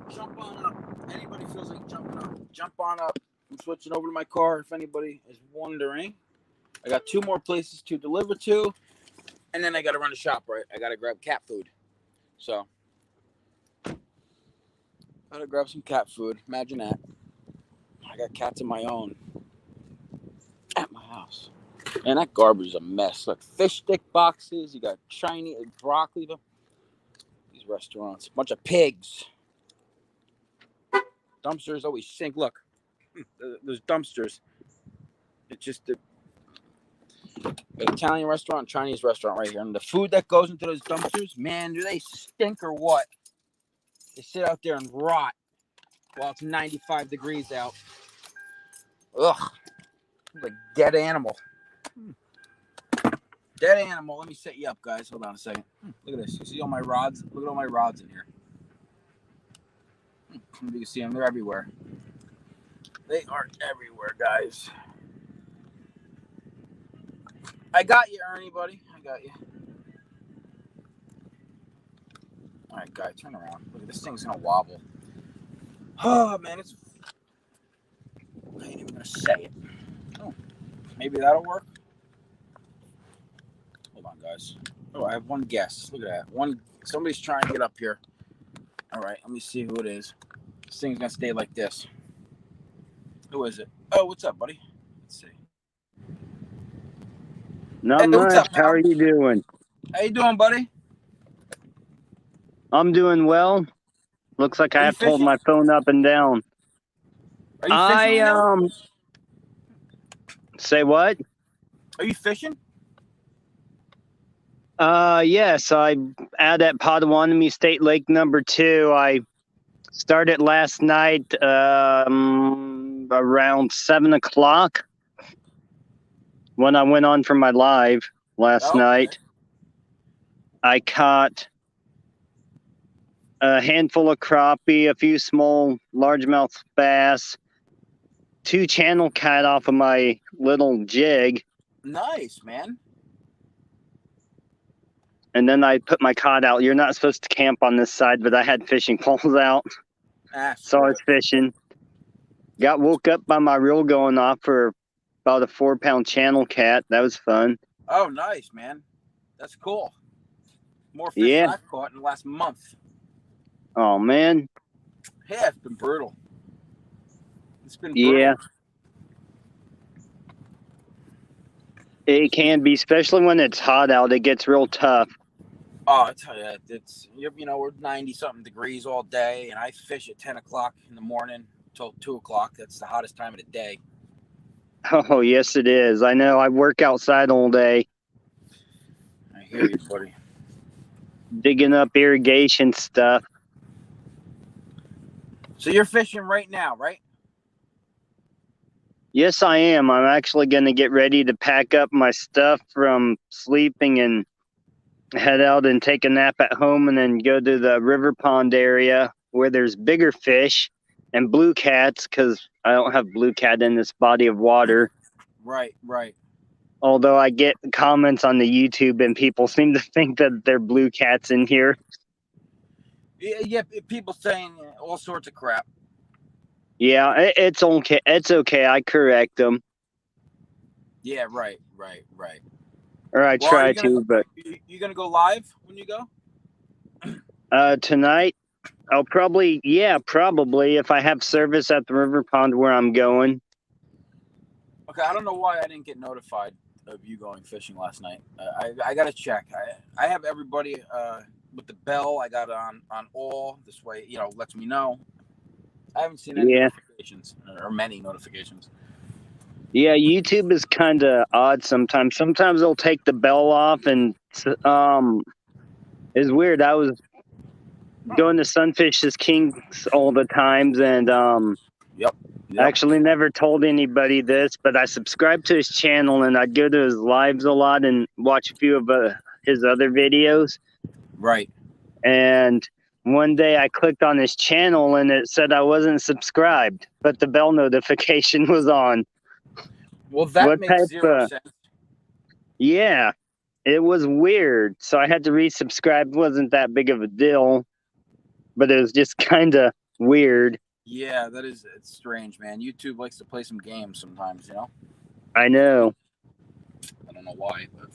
[SPEAKER 1] jump on up. Anybody feels like jumping up, jump on up. I'm switching over to my car if anybody is wondering. I got 2 more places to deliver to, and then I got to run a shop, right? I got to grab cat food. So, got to grab some cat food. Imagine that. I got cats of my own at my house. And that garbage is a mess. Look, fish stick boxes. You got Chinese broccoli. These restaurants. Bunch of pigs. Dumpsters always sink. Look, there's dumpsters. It's just an Italian restaurant, Chinese restaurant right here. And the food that goes into those dumpsters, man, do they stink or what? They sit out there and rot while it's 95 degrees out. Ugh. It's like dead animal. Dead animal. Let me set you up, guys. Hold on a second. Look at this. You see all my rods? Look at all my rods in here. You can see them. They're everywhere. They are everywhere, guys. I got you, Ernie, buddy. I got you. All right, guy, turn around. Look at this thing's gonna wobble. Oh man, it's. I ain't even gonna say it. Oh, maybe that'll work. Hold on, guys. Oh, I have one guess. Look at that. Somebody's trying to get up here. All right, let me see who it is. This thing's gonna stay like this. Who is it? Oh, what's up, buddy? Let's see.
[SPEAKER 2] Not much. Up, how are you doing?
[SPEAKER 1] How you doing, buddy?
[SPEAKER 2] I'm doing well. Looks like I have to hold my phone up and down.
[SPEAKER 1] Are you fishing now?
[SPEAKER 2] Say what?
[SPEAKER 1] Are you fishing?
[SPEAKER 2] Yes. I'm out at Potawatomi State Lake number 2. I started last night around 7 o'clock when I went on for my live last night. I caught a handful of crappie, a few small largemouth bass, 2 channel cat off of my little jig.
[SPEAKER 1] Nice, man.
[SPEAKER 2] And then I put my cod out. You're not supposed to camp on this side, but I had fishing poles out. So I was fishing. Got woke up by my reel going off for about a 4-pound channel cat. That was fun.
[SPEAKER 1] Oh, nice, man. That's cool. More fish than I've caught in the last month.
[SPEAKER 2] Oh, man.
[SPEAKER 1] Yeah, it's been brutal. It's been brutal.
[SPEAKER 2] Yeah. It can be, especially when it's hot out. It gets real tough.
[SPEAKER 1] Oh, I tell you, we're 90-something degrees all day, and I fish at 10 o'clock in the morning till 2 o'clock. That's the hottest time of the day.
[SPEAKER 2] Oh, yes, it is. I know. I work outside all day.
[SPEAKER 1] I hear you, buddy.
[SPEAKER 2] Digging up irrigation stuff.
[SPEAKER 1] So you're fishing right now, right?
[SPEAKER 2] Yes, I am. I'm actually going to get ready to pack up my stuff from sleeping and head out and take a nap at home and then go to the river pond area where there's bigger fish and blue cats because I don't have blue cat in this body of water.
[SPEAKER 1] Right.
[SPEAKER 2] Although I get comments on the YouTube and people seem to think that they're blue cats in here.
[SPEAKER 1] Yeah, people saying all sorts of crap.
[SPEAKER 2] Yeah, it's okay. It's okay. I correct them.
[SPEAKER 1] Yeah, right.
[SPEAKER 2] Or I try to, but
[SPEAKER 1] you gonna go live when you go?
[SPEAKER 2] Tonight, I'll probably if I have service at the river pond where I'm going.
[SPEAKER 1] Okay, I don't know why I didn't get notified of you going fishing last night. I gotta check. I have everybody with the bell. I got on all this way. Lets me know. I haven't seen any notifications or many notifications.
[SPEAKER 2] Yeah, YouTube is kind of odd sometimes. Sometimes they'll take the bell off, and it's weird. I was going to Sunfish is Kings all the times, and
[SPEAKER 1] Yep.
[SPEAKER 2] actually never told anybody this, but I subscribed to his channel, and I'd go to his lives a lot and watch a few of his other videos.
[SPEAKER 1] Right.
[SPEAKER 2] And one day I clicked on his channel, and it said I wasn't subscribed, but the bell notification was on.
[SPEAKER 1] Well, that makes zero sense.
[SPEAKER 2] Yeah, it was weird. So I had to resubscribe. It wasn't that big of a deal, but it was just kind of weird.
[SPEAKER 1] Yeah, it's strange, man. YouTube likes to play some games sometimes,
[SPEAKER 2] I know.
[SPEAKER 1] I don't know why, but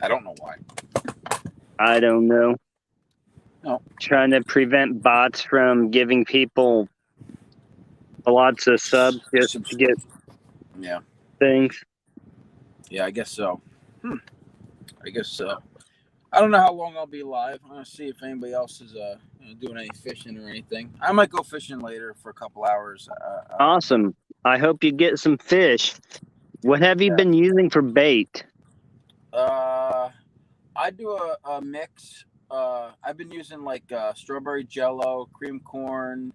[SPEAKER 1] I don't know why.
[SPEAKER 2] I don't know.
[SPEAKER 1] No.
[SPEAKER 2] Trying to prevent bots from giving people lots of subs just to get things.
[SPEAKER 1] Yeah, I guess so. I guess so. I don't know how long I'll be live. I'm going to see if anybody else is doing any fishing or anything. I might go fishing later for a couple hours.
[SPEAKER 2] Awesome. I hope you get some fish. What have you been using for bait?
[SPEAKER 1] I do a mix. I've been using like strawberry jello, cream corn,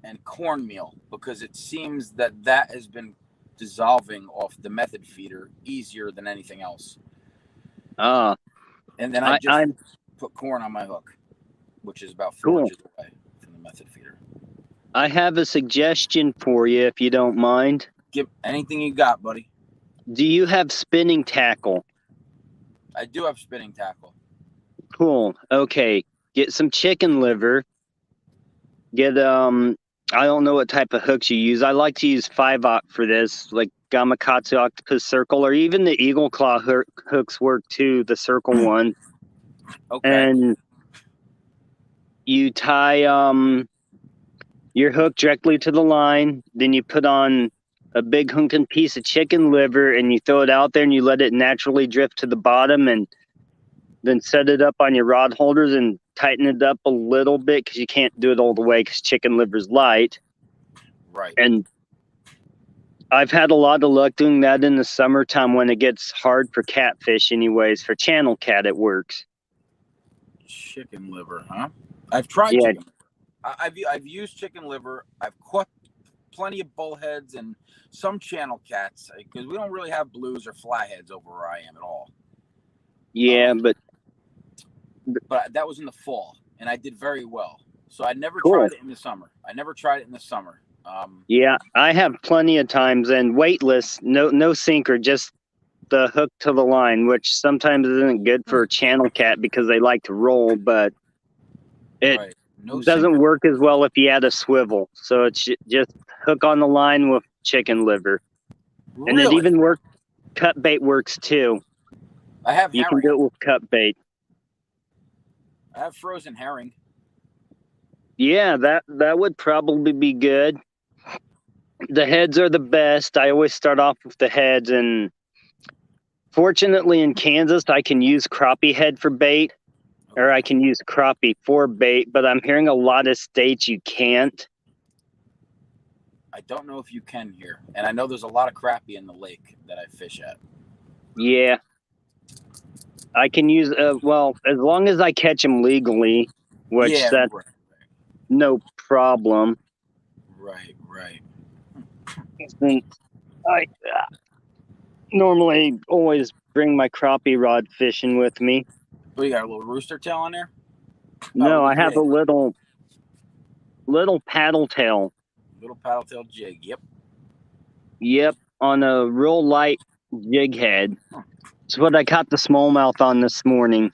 [SPEAKER 1] and cornmeal because it seems that has been dissolving off the method feeder easier than anything else. And then I put corn on my hook, which is about 4 inches away from the method feeder.
[SPEAKER 2] I have a suggestion for you if you don't mind.
[SPEAKER 1] Give anything you got, buddy.
[SPEAKER 2] Do you have spinning tackle?
[SPEAKER 1] I do have spinning tackle.
[SPEAKER 2] Cool. Okay. Get some chicken liver. Get I don't know what type of hooks you use. I like to use 5/0 for this, like Gamakatsu Octopus Circle, or even the Eagle Claw hooks work too, the circle one.
[SPEAKER 1] Okay.
[SPEAKER 2] And you tie your hook directly to the line, then you put on a big hunking piece of chicken liver and you throw it out there and you let it naturally drift to the bottom, and then set it up on your rod holders and tighten it up a little bit because you can't do it all the way because chicken liver's light.
[SPEAKER 1] Right.
[SPEAKER 2] And I've had a lot of luck doing that in the summertime when it gets hard for catfish anyways. For channel cat, it works.
[SPEAKER 1] Chicken liver, huh? I've tried chicken liver. I've used chicken liver. I've caught plenty of bullheads and some channel cats because we don't really have blues or flatheads over where I am at all.
[SPEAKER 2] Yeah, but
[SPEAKER 1] that was in the fall, and I did very well. So I never tried it in the summer.
[SPEAKER 2] Yeah, I have plenty of times, and weightless, no sinker, just the hook to the line, which sometimes isn't good for a channel cat because they like to roll, but it doesn't work as well if you add a swivel. So it's just hook on the line with chicken liver.
[SPEAKER 1] Really?
[SPEAKER 2] And it even works. Cut bait works too. You can do it with cut bait.
[SPEAKER 1] I have frozen herring.
[SPEAKER 2] Yeah, that would probably be good. The heads are the best. I always start off with the heads, and fortunately in Kansas I can use crappie head for bait, or I can use crappie for bait, but I'm hearing a lot of states you can't.
[SPEAKER 1] I don't know if you can here, and I know there's a lot of crappie in the lake that I fish at.
[SPEAKER 2] Yeah. I can use, well, as long as I catch them legally, which that's no problem.
[SPEAKER 1] Right.
[SPEAKER 2] since I normally always bring my crappie rod fishing with me.
[SPEAKER 1] Oh, you got a little rooster tail on there?
[SPEAKER 2] No, I have a little paddle tail.
[SPEAKER 1] Little paddle tail jig. Yep.
[SPEAKER 2] Yep, on a real light jig head. It's what I caught the smallmouth on this morning.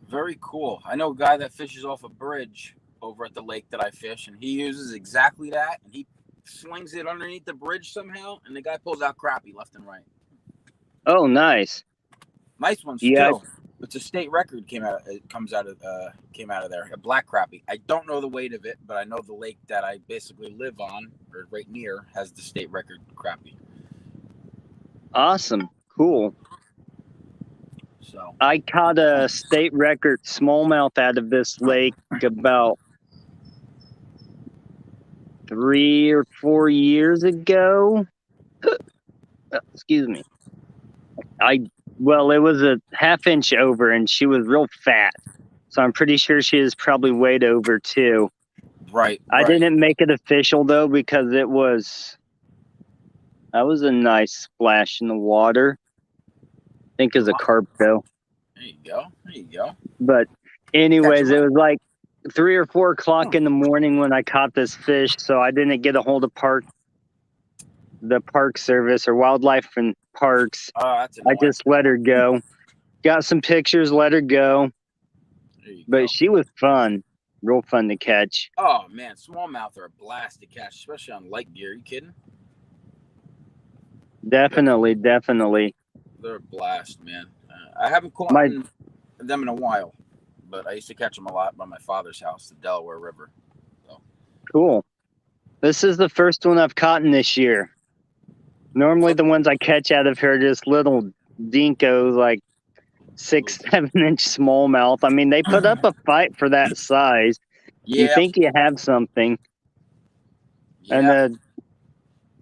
[SPEAKER 1] Very cool. I know a guy that fishes off a bridge over at the lake that I fish, and he uses exactly that. And he slings it underneath the bridge somehow, and the guy pulls out crappie left and right.
[SPEAKER 2] Oh, nice.
[SPEAKER 1] Nice ones too. It's a state record came out of there. A black crappie. I don't know the weight of it, but I know the lake that I basically live on or right near has the state record crappie.
[SPEAKER 2] Awesome. Cool.
[SPEAKER 1] So
[SPEAKER 2] I caught a state record smallmouth out of this lake about 3 or 4 years ago. Excuse me. Well, it was a half-inch over, and she was real fat. So I'm pretty sure she is probably weighed over, too.
[SPEAKER 1] Right.
[SPEAKER 2] I didn't make it official, though, because that was a nice splash in the water. I think it's a carp, though.
[SPEAKER 1] There you go.
[SPEAKER 2] But anyways, it was like 3 or 4 o'clock in the morning when I caught this fish, so I didn't get a hold of the park service or wildlife and parks. I just let her go. Got some pictures, let her go. But she was fun. Real fun to catch.
[SPEAKER 1] Oh man, smallmouth are a blast to catch, especially on light gear. Are you kidding?
[SPEAKER 2] Definitely.
[SPEAKER 1] They're a blast, man. I haven't caught them in a while, but I used to catch them a lot by my father's house, the Delaware River. So.
[SPEAKER 2] Cool. This is the first one I've caught in this year. Normally the ones I catch out of here are just little dinkos, like 6-7 inch smallmouth. I mean, they put up a fight for that size. Yeah. You think you have something. Yeah. And then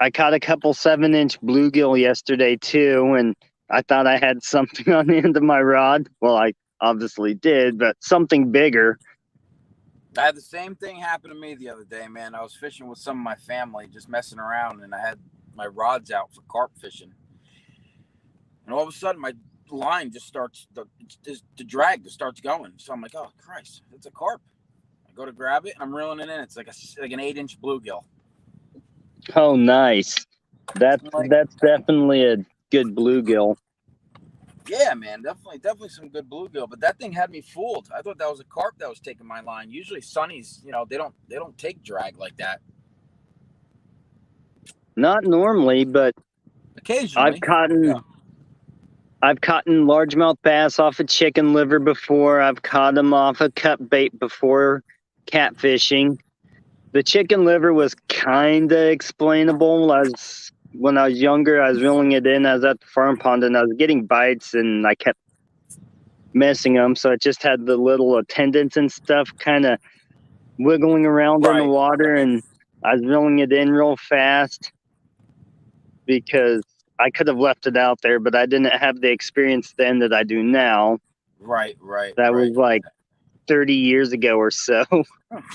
[SPEAKER 2] I caught a couple 7-inch bluegill yesterday too, and I thought I had something on the end of my rod. Well, I obviously did, but something bigger.
[SPEAKER 1] I had the same thing happen to me the other day, man. I was fishing with some of my family, just messing around, and I had my rods out for carp fishing. And all of a sudden, my line just starts, the drag just starts going. So I'm like, oh, Christ, it's a carp. I go to grab it, and I'm reeling it in. It's like an 8-inch bluegill.
[SPEAKER 2] Oh, nice. That's definitely a good bluegill.
[SPEAKER 1] Yeah, man, definitely some good bluegill. But that thing had me fooled. I thought that was a carp that was taking my line. Usually sunnies, they don't take drag like that. Not normally, but
[SPEAKER 2] occasionally. I've caught largemouth bass off of chicken liver before. I've caught them off of cut bait before catfishing. The chicken liver was kind of explainable. When I was younger, I was reeling it in. I was at the farm pond, and I was getting bites, and I kept missing them. So it just had the little attendants and stuff kind of wiggling around in the water, and I was reeling it in real fast because I could have left it out there, but I didn't have the experience then that I do now.
[SPEAKER 1] Right.
[SPEAKER 2] That was like 30 years ago or so.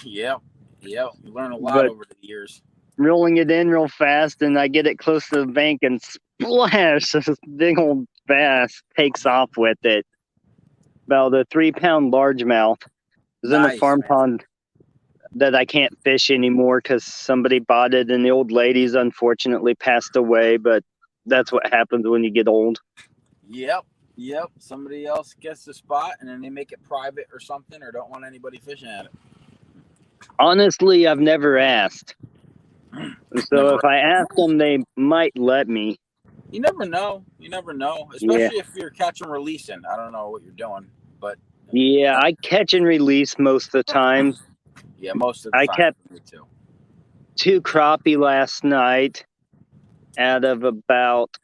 [SPEAKER 1] Yeah. You learn a lot over the years.
[SPEAKER 2] Reeling it in real fast, and I get it close to the bank, and splash, this big old bass takes off with it. About a 3-pound largemouth. It was in a farm pond that I can't fish anymore because somebody bought it, and the old ladies unfortunately passed away, but that's what happens when you get old.
[SPEAKER 1] Yep. Somebody else gets the spot, and then they make it private or something, or don't want anybody fishing at it.
[SPEAKER 2] Honestly, I've never asked. So if I ask them, they might let me.
[SPEAKER 1] You never know. Especially if you're catch and releasing. I don't know what you're doing, but
[SPEAKER 2] yeah, I catch and release most of the time.
[SPEAKER 1] Yeah, most of the time.
[SPEAKER 2] I kept 2 crappie last night out of about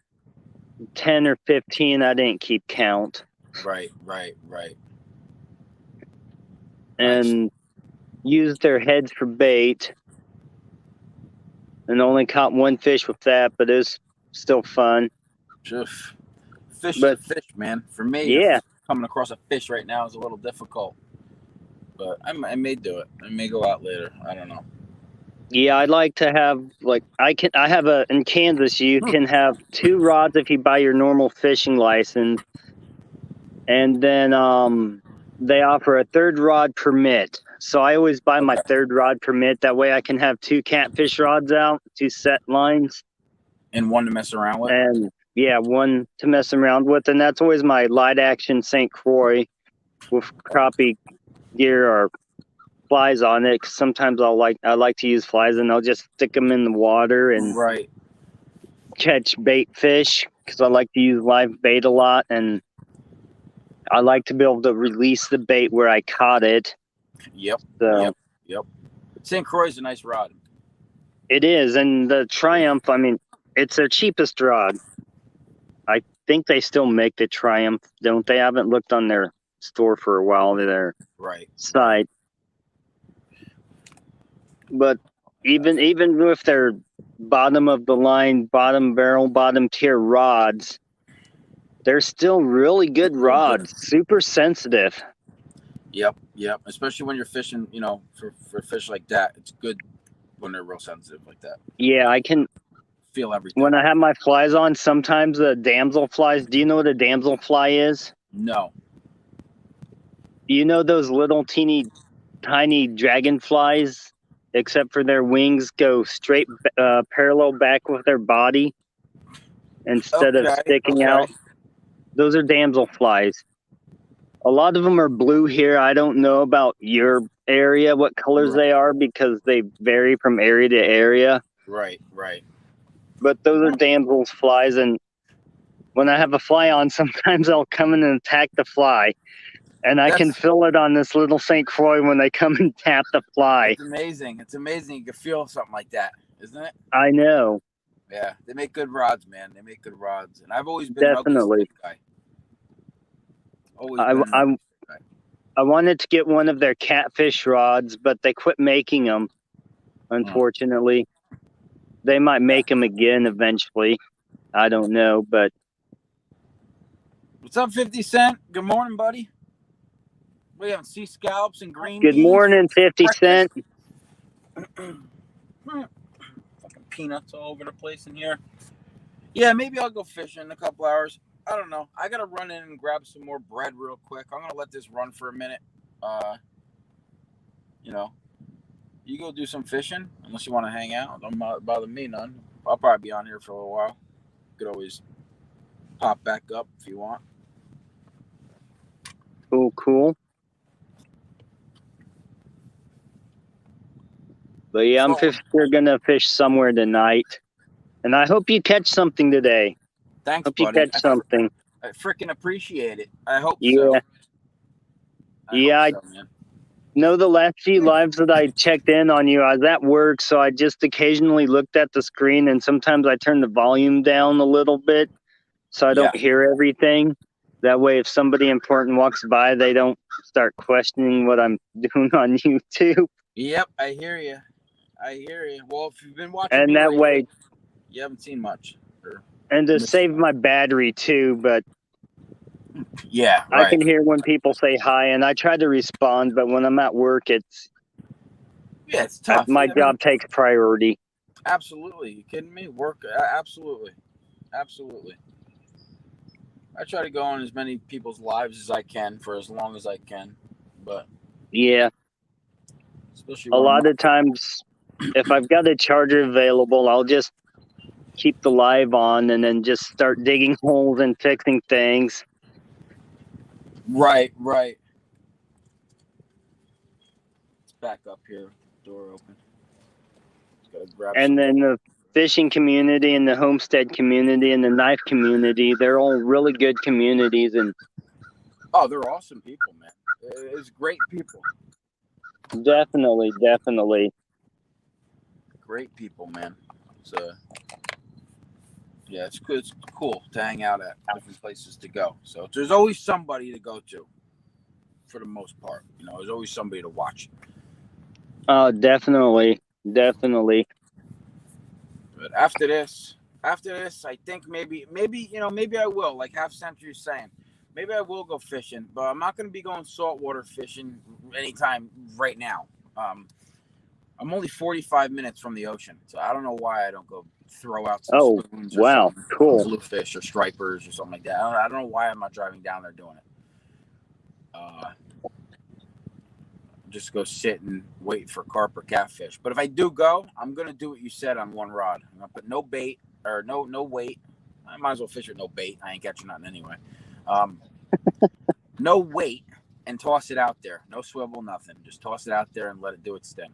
[SPEAKER 2] 10 or 15. I didn't keep count.
[SPEAKER 1] Right.
[SPEAKER 2] And used their heads for bait. And only caught 1 fish with that, but it was still fun.
[SPEAKER 1] Fish is a fish, man. For me, coming across a fish right now is a little difficult. But I may do it. I may go out later. I don't know.
[SPEAKER 2] Yeah, I'd like to have I have in Kansas you can have 2 rods if you buy your normal fishing license, and then they offer a 3rd rod permit. So I always buy my 3rd rod permit. That way I can have 2 catfish rods out, 2 set lines,
[SPEAKER 1] and one to mess around with.
[SPEAKER 2] and yeah, one to mess around with, and that's always my light action St. Croix with crappie gear or flies on it. 'Cause sometimes I like to use flies, and I'll just stick them in the water and
[SPEAKER 1] Right.
[SPEAKER 2] catch bait fish because I like to use live bait a lot, and I like to be able to release the bait where I caught it.
[SPEAKER 1] Yep.
[SPEAKER 2] So
[SPEAKER 1] Yep. St. Croix is a nice rod.
[SPEAKER 2] it is, and the Triumph, I mean, it's their cheapest rod. I think they still make the Triumph, don't they? I haven't looked on their store for a while, their site. But even with their bottom of the line, bottom barrel, bottom tier rods, they're still really good rods, super sensitive.
[SPEAKER 1] Yep. Especially when you're fishing, for fish like that, it's good when they're real sensitive like that.
[SPEAKER 2] Yeah, I can
[SPEAKER 1] feel everything.
[SPEAKER 2] When I have my flies on, sometimes the damsel flies. Do you know what a damsel fly is?
[SPEAKER 1] No.
[SPEAKER 2] You know those little tiny dragonflies, except for their wings go straight parallel back with their body instead of sticking out? Those are damsel flies. A lot of them are blue here. I don't know about your area, what colors they are, because they vary from area to area.
[SPEAKER 1] Right.
[SPEAKER 2] But those are damsel flies, and when I have a fly on, sometimes I'll come in and attack the fly. And I can feel it on this little St. Croix when they come and tap the fly.
[SPEAKER 1] It's amazing. You can feel something like that, isn't it?
[SPEAKER 2] I know.
[SPEAKER 1] Yeah, they make good rods, man. They make good rods. And I've always been
[SPEAKER 2] definitely
[SPEAKER 1] a guy.
[SPEAKER 2] I wanted to get one of their catfish rods, but they quit making them, unfortunately. They might make them again eventually. I don't know, but...
[SPEAKER 1] What's up, 50 Cent? Good morning, buddy. We have sea scallops and green
[SPEAKER 2] Good
[SPEAKER 1] beans.
[SPEAKER 2] morning, 50 Cent.
[SPEAKER 1] Fucking peanuts all over the place in here. Yeah, maybe I'll go fishing in a couple hours. I don't know. I got to run in and grab some more bread real quick. I'm going to let this run for a minute. You go do some fishing unless you want to hang out. Don't bother me none. I'll probably be on here for a little while. You could always pop back up if you want.
[SPEAKER 2] Cool. But yeah, I'm gonna fish somewhere tonight, and I hope you catch something today.
[SPEAKER 1] Thanks,
[SPEAKER 2] buddy. You catch something.
[SPEAKER 1] I freaking appreciate it. I hope
[SPEAKER 2] so. I know the last few lives that I checked in on you, I was at work, so I just occasionally looked at the screen, and sometimes I turn the volume down a little bit so I don't hear everything. That way, if somebody important walks by, they don't start questioning what I'm doing on YouTube.
[SPEAKER 1] Yep, I hear you. Well, if you've been watching,
[SPEAKER 2] and that way,
[SPEAKER 1] you haven't seen much.
[SPEAKER 2] And to save my battery too, but I can hear when people say hi, and I try to respond, but when I'm at work, it's
[SPEAKER 1] tough.
[SPEAKER 2] My job takes priority.
[SPEAKER 1] Absolutely, you kidding me? Work, absolutely. I try to go on as many people's lives as I can for as long as I can, but
[SPEAKER 2] especially a lot of times, if I've got a charger available, I'll just keep the live on and then just start digging holes and fixing things.
[SPEAKER 1] Right. Let's back up here. Door open.
[SPEAKER 2] And then the fishing community and the homestead community and the knife community, they're all really good communities. And
[SPEAKER 1] they're awesome people, man. It's great people.
[SPEAKER 2] Definitely.
[SPEAKER 1] Great people, man. It's good. It's cool to hang out at different places to go. So there's always somebody to go to, for the most part. There's always somebody to watch.
[SPEAKER 2] Definitely.
[SPEAKER 1] But after this, I think maybe I will. Like Half Century's saying, maybe I will go fishing, but I'm not going to be going saltwater fishing anytime right now. I'm only 45 minutes from the ocean, so I don't know why I don't go throw out some spoons or
[SPEAKER 2] wow,
[SPEAKER 1] some
[SPEAKER 2] cool.
[SPEAKER 1] bluefish or stripers or something like that. I don't know why I'm not driving down there doing it. Just go sit and wait for carp or catfish. But if I do go, I'm gonna do what you said on one rod. I'm gonna put no bait or no weight. I might as well fish with no bait. I ain't catching nothing anyway. No weight, and toss it out there. No swivel, nothing. Just toss it out there and let it do its thing.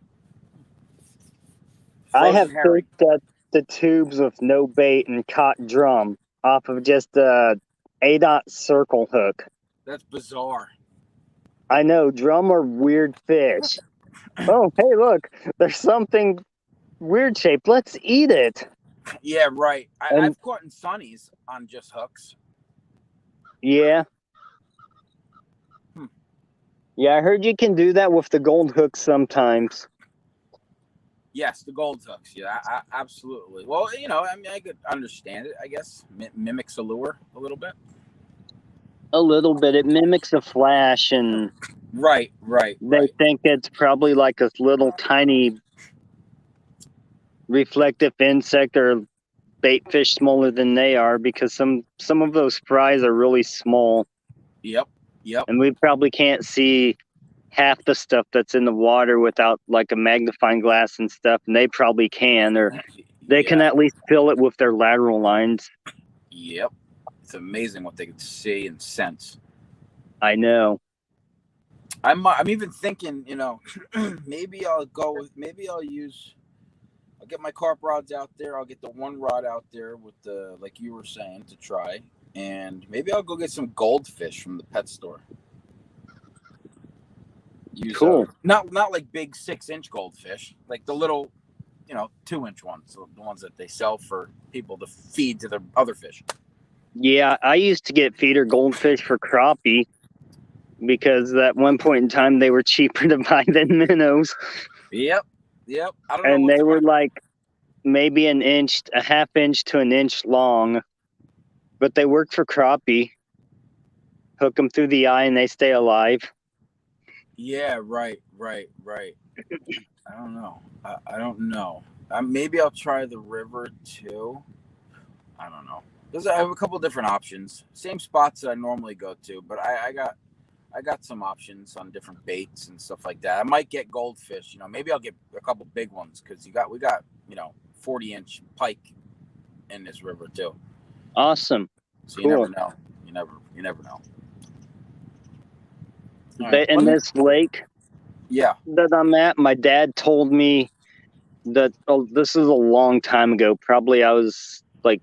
[SPEAKER 2] I have picked up the tubes with no bait and caught drum off of just a 8/0 circle hook.
[SPEAKER 1] That's bizarre.
[SPEAKER 2] I know, drum are weird fish. Oh, hey, look, there's something weird shaped. Let's eat it.
[SPEAKER 1] Yeah, right. I've caught in sunnies on just hooks.
[SPEAKER 2] Yeah. Yeah, I heard you can do that with the gold hooks sometimes.
[SPEAKER 1] Yes, the gold hooks. Yeah, absolutely. Well, you know, I mean, I could understand it, I guess. Mimics a lure a little bit.
[SPEAKER 2] A little bit. It mimics a flash, and
[SPEAKER 1] right.
[SPEAKER 2] They think it's probably like a little tiny reflective insect or bait fish smaller than they are, because some of those fries are really small.
[SPEAKER 1] Yep.
[SPEAKER 2] And we probably can't see half the stuff that's in the water without like a magnifying glass and stuff, and they probably can, or they can at least fill it with their lateral lines.
[SPEAKER 1] Yep. It's amazing what they can see and sense.
[SPEAKER 2] I know.
[SPEAKER 1] I'm even thinking, you know, maybe I'll get my carp rods out there. I'll get the one rod out there with the, like you were saying, to try. And maybe I'll go get some goldfish from the pet store.
[SPEAKER 2] Cool.
[SPEAKER 1] Not like big 6-inch goldfish, like the little, you know, 2-inch ones, the ones that they sell for people to feed to their other fish.
[SPEAKER 2] Yeah, I used to get feeder goldfish for crappie because at one point in time they were cheaper to buy than minnows.
[SPEAKER 1] Yep.
[SPEAKER 2] I don't know. And they were like maybe a half inch to an inch long, but they work for crappie. Hook them through the eye and they stay alive.
[SPEAKER 1] Yeah, right. I don't know. Maybe I'll try the river too. I don't know. I have a couple different options. Same spots that I normally go to, but I got some options on different baits and stuff like that. I might get goldfish. You know, maybe I'll get a couple big ones because we got 40-inch pike in this river too.
[SPEAKER 2] Awesome.
[SPEAKER 1] So cool. You never know. You never know.
[SPEAKER 2] In this lake, that I'm at, my dad told me that this is a long time ago. Probably I was like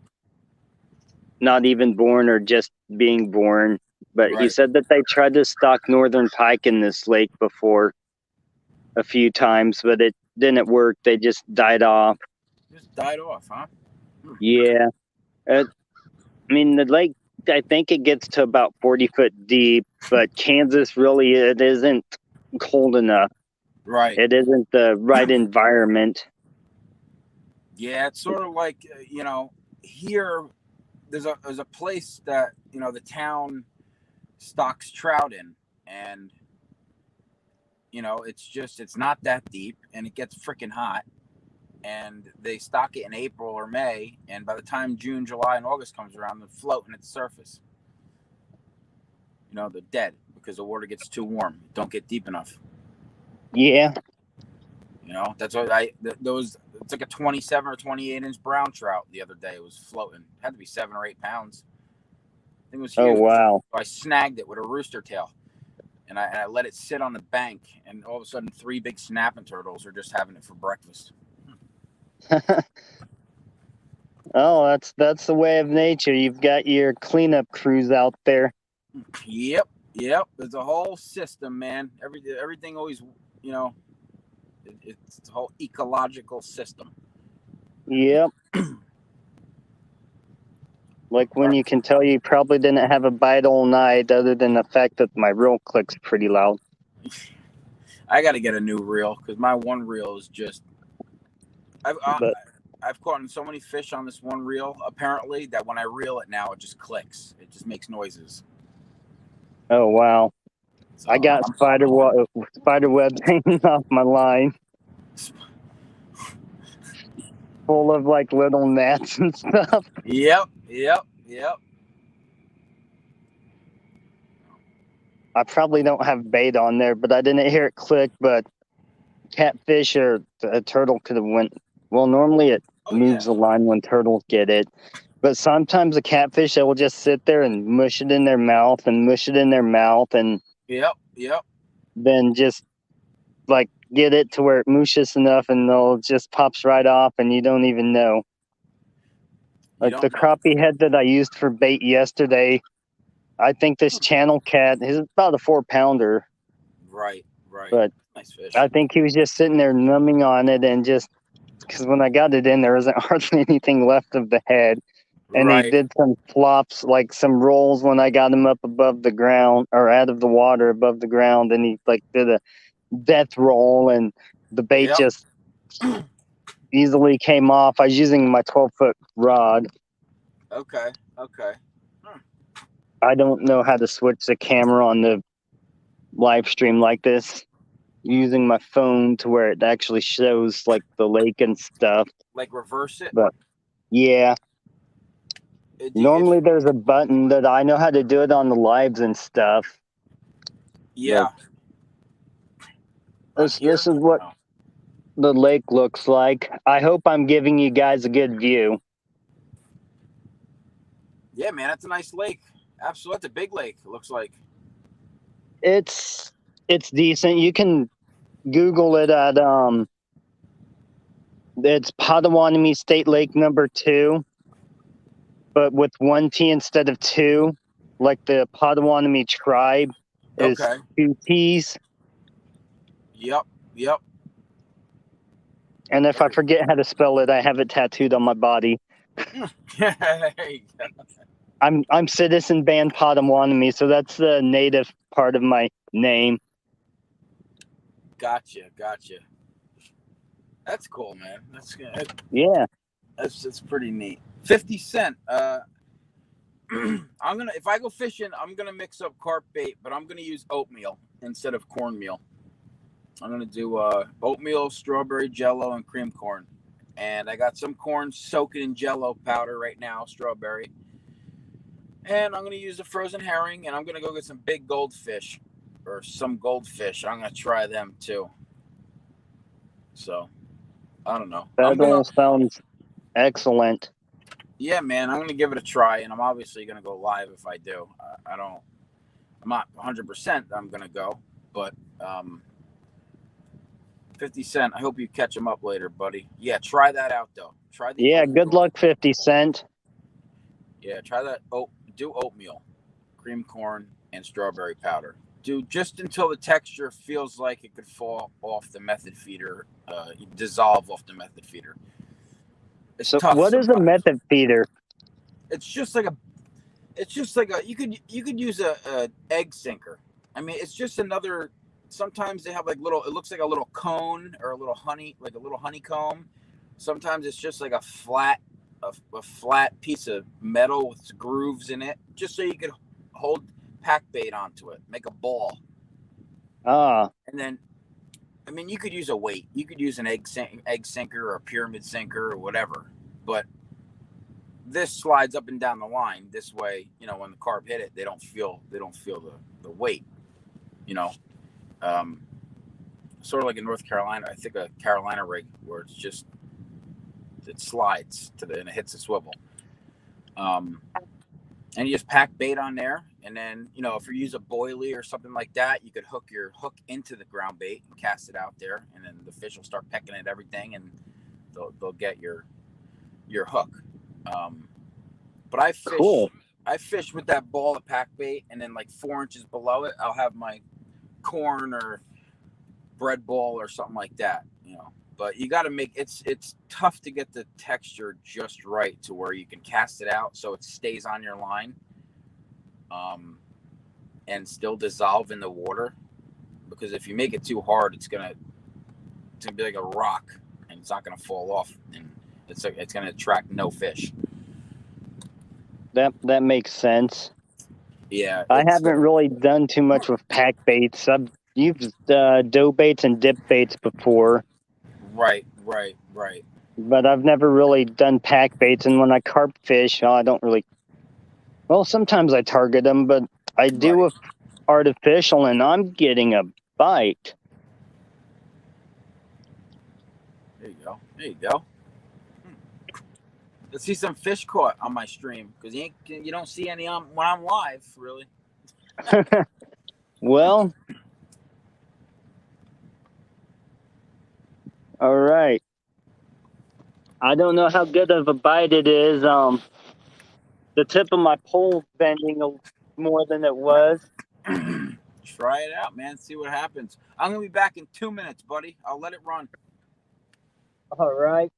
[SPEAKER 2] not even born or just being born. But he said that they tried to stock northern pike in this lake before a few times, but it didn't work. They just died off.
[SPEAKER 1] Just died off, huh?
[SPEAKER 2] Yeah. I mean, the lake, I think it gets to about 40 foot deep, but Kansas really, it isn't cold enough.
[SPEAKER 1] Right.
[SPEAKER 2] It isn't the right environment.
[SPEAKER 1] Yeah, it's sort of like, here there's a place that, the town stocks trout in, and it's not that deep, and it gets freaking hot, and they stock it in April or May, and by the time June, July, and August comes around, they're floating at the surface. They're dead because the water gets too warm. It don't get deep enough.
[SPEAKER 2] Yeah.
[SPEAKER 1] That's what it's like a 27 or 28-inch brown trout the other day. It was floating. It had to be 7 or 8 pounds. I think it was huge.
[SPEAKER 2] Oh, wow.
[SPEAKER 1] I snagged it with a rooster tail, and I let it sit on the bank, and all of a sudden 3 big snapping turtles are just having it for breakfast.
[SPEAKER 2] Oh, that's the way of nature. You've got your cleanup crews out there.
[SPEAKER 1] Yep. There's a whole system, man. Everything always, it's a whole ecological system.
[SPEAKER 2] Yep. Like when you can tell you probably didn't have a bite all night, other than the fact that my reel clicks pretty loud.
[SPEAKER 1] I got to get a new reel because my one reel is just. I've caught so many fish on this one reel, apparently, that when I reel it now, it just clicks. It just makes noises.
[SPEAKER 2] Oh, wow. So I got spider webs hanging off my line. full of like little gnats and stuff.
[SPEAKER 1] Yep.
[SPEAKER 2] I probably don't have bait on there, but I didn't hear it click. But catfish or a turtle could have went. Well, normally it moves the line when turtles get it. But sometimes a catfish, they will just sit there and mush it in their mouth and mush it in their mouth. And
[SPEAKER 1] Yep.
[SPEAKER 2] then just like get it to where it mushes enough and they'll just pops right off and you don't even know. Like the crappie head that I used for bait yesterday, I think this channel cat is about a 4-pounder.
[SPEAKER 1] Right.
[SPEAKER 2] But
[SPEAKER 1] nice fish.
[SPEAKER 2] I think he was just sitting there numbing on it and just because when I got it in, there wasn't hardly anything left of the head. And he did some flops, like some rolls when I got him up above the ground or out of the water above the ground. And he like did a death roll and the bait just easily came off. I was using my 12-foot rod.
[SPEAKER 1] Okay.
[SPEAKER 2] I don't know how to switch the camera on the live stream like this using my phone to where it actually shows like the lake and stuff.
[SPEAKER 1] Like reverse it?
[SPEAKER 2] But yeah. Normally there's a button that I know how to do it on the lives and stuff.
[SPEAKER 1] Yeah.
[SPEAKER 2] This is what the lake looks like. I hope I'm giving you guys a good view.
[SPEAKER 1] Yeah, man, that's a nice lake. Absolutely, that's a big lake. It looks like.
[SPEAKER 2] It's decent. You can Google it at it's Potawatomi State Lake number 2. But with 1 T instead of 2, like the Potawatomi tribe is 2 T's.
[SPEAKER 1] Yep.
[SPEAKER 2] And if I forget how to spell it, I have it tattooed on my body. I'm Citizen Band Potawatomi, so that's the native part of my name.
[SPEAKER 1] Gotcha. That's cool, man. That's good.
[SPEAKER 2] Yeah.
[SPEAKER 1] That's pretty neat. 50 Cent. If I go fishing, I'm gonna mix up carp bait, but I'm gonna use oatmeal instead of cornmeal. I'm gonna do oatmeal, strawberry jello, and cream corn. And I got some corn soaking in jello powder right now, strawberry. And I'm gonna use a frozen herring, and I'm gonna go get some big goldfish or some goldfish. I'm gonna try them too. So I don't know.
[SPEAKER 2] That all sounds excellent.
[SPEAKER 1] Yeah, man, I'm going to give it a try, and I'm obviously going to go live if I do. I'm not 100% I'm going to go, but 50 Cent, I hope you catch him up later, buddy. Yeah, try that out, though.
[SPEAKER 2] Good luck, 50 Cent.
[SPEAKER 1] Yeah, try that. Do oatmeal, cream corn, and strawberry powder. Do just until the texture feels like it could fall off the method feeder, dissolve off the method feeder.
[SPEAKER 2] So what is a method feeder?
[SPEAKER 1] It's just like a you could use a egg sinker. I mean, it's just another. Sometimes they have like little. It looks like a little cone or a little honeycomb. Sometimes it's just like a flat piece of metal with grooves in it, just so you could hold pack bait onto it, make a ball. And then. I mean, you could use a weight. You could use an egg sinker or a pyramid sinker or whatever. But this slides up and down the line. This way, when the carp hit it, they don't feel the weight. Sort of like in North Carolina, I think a Carolina rig where it slides and it hits a swivel. And you just pack bait on there. And then, if you use a boilie or something like that, you could hook your hook into the ground bait and cast it out there. And then the fish will start pecking at everything and they'll get your hook. But I fish with that ball of pack bait, and then like 4 inches below it, I'll have my corn or bread ball or something like that, But you got to it's tough to get the texture just right to where you can cast it out so it stays on your line. And still dissolve in the water, because if you make it too hard, it's gonna be like a rock, and it's not gonna fall off, and it's gonna attract no fish.
[SPEAKER 2] That makes sense.
[SPEAKER 1] Yeah,
[SPEAKER 2] I haven't really done too much with pack baits. I've used dough baits and dip baits before.
[SPEAKER 1] Right.
[SPEAKER 2] but I've never really done pack baits. And when I carp fish, I don't really. Well, sometimes I target them, but I do
[SPEAKER 1] Right.
[SPEAKER 2] artificial, and I'm getting a bite.
[SPEAKER 1] There you go. There you go. Let's see some fish caught on my stream, because you don't see any on when I'm live, really.
[SPEAKER 2] Well, all right. I don't know how good of a bite it is. The tip of my pole's bending more than it was.
[SPEAKER 1] Try it out, man. See what happens. I'm gonna be back in 2 minutes, buddy. I'll let it run.
[SPEAKER 2] All right.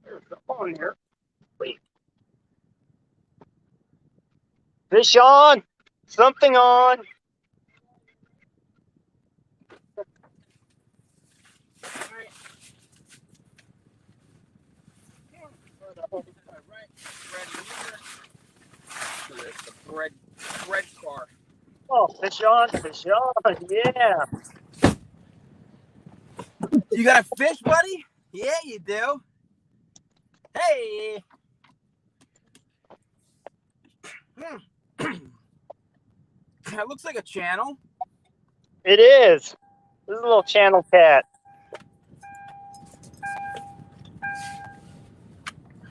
[SPEAKER 2] There's the on here. Wait. Fish on. Something on.
[SPEAKER 1] Bread car.
[SPEAKER 2] Oh, fish on, yeah.
[SPEAKER 1] You got a fish, buddy? Yeah, you do. Hey. That looks like a channel.
[SPEAKER 2] It is. This is a little channel cat.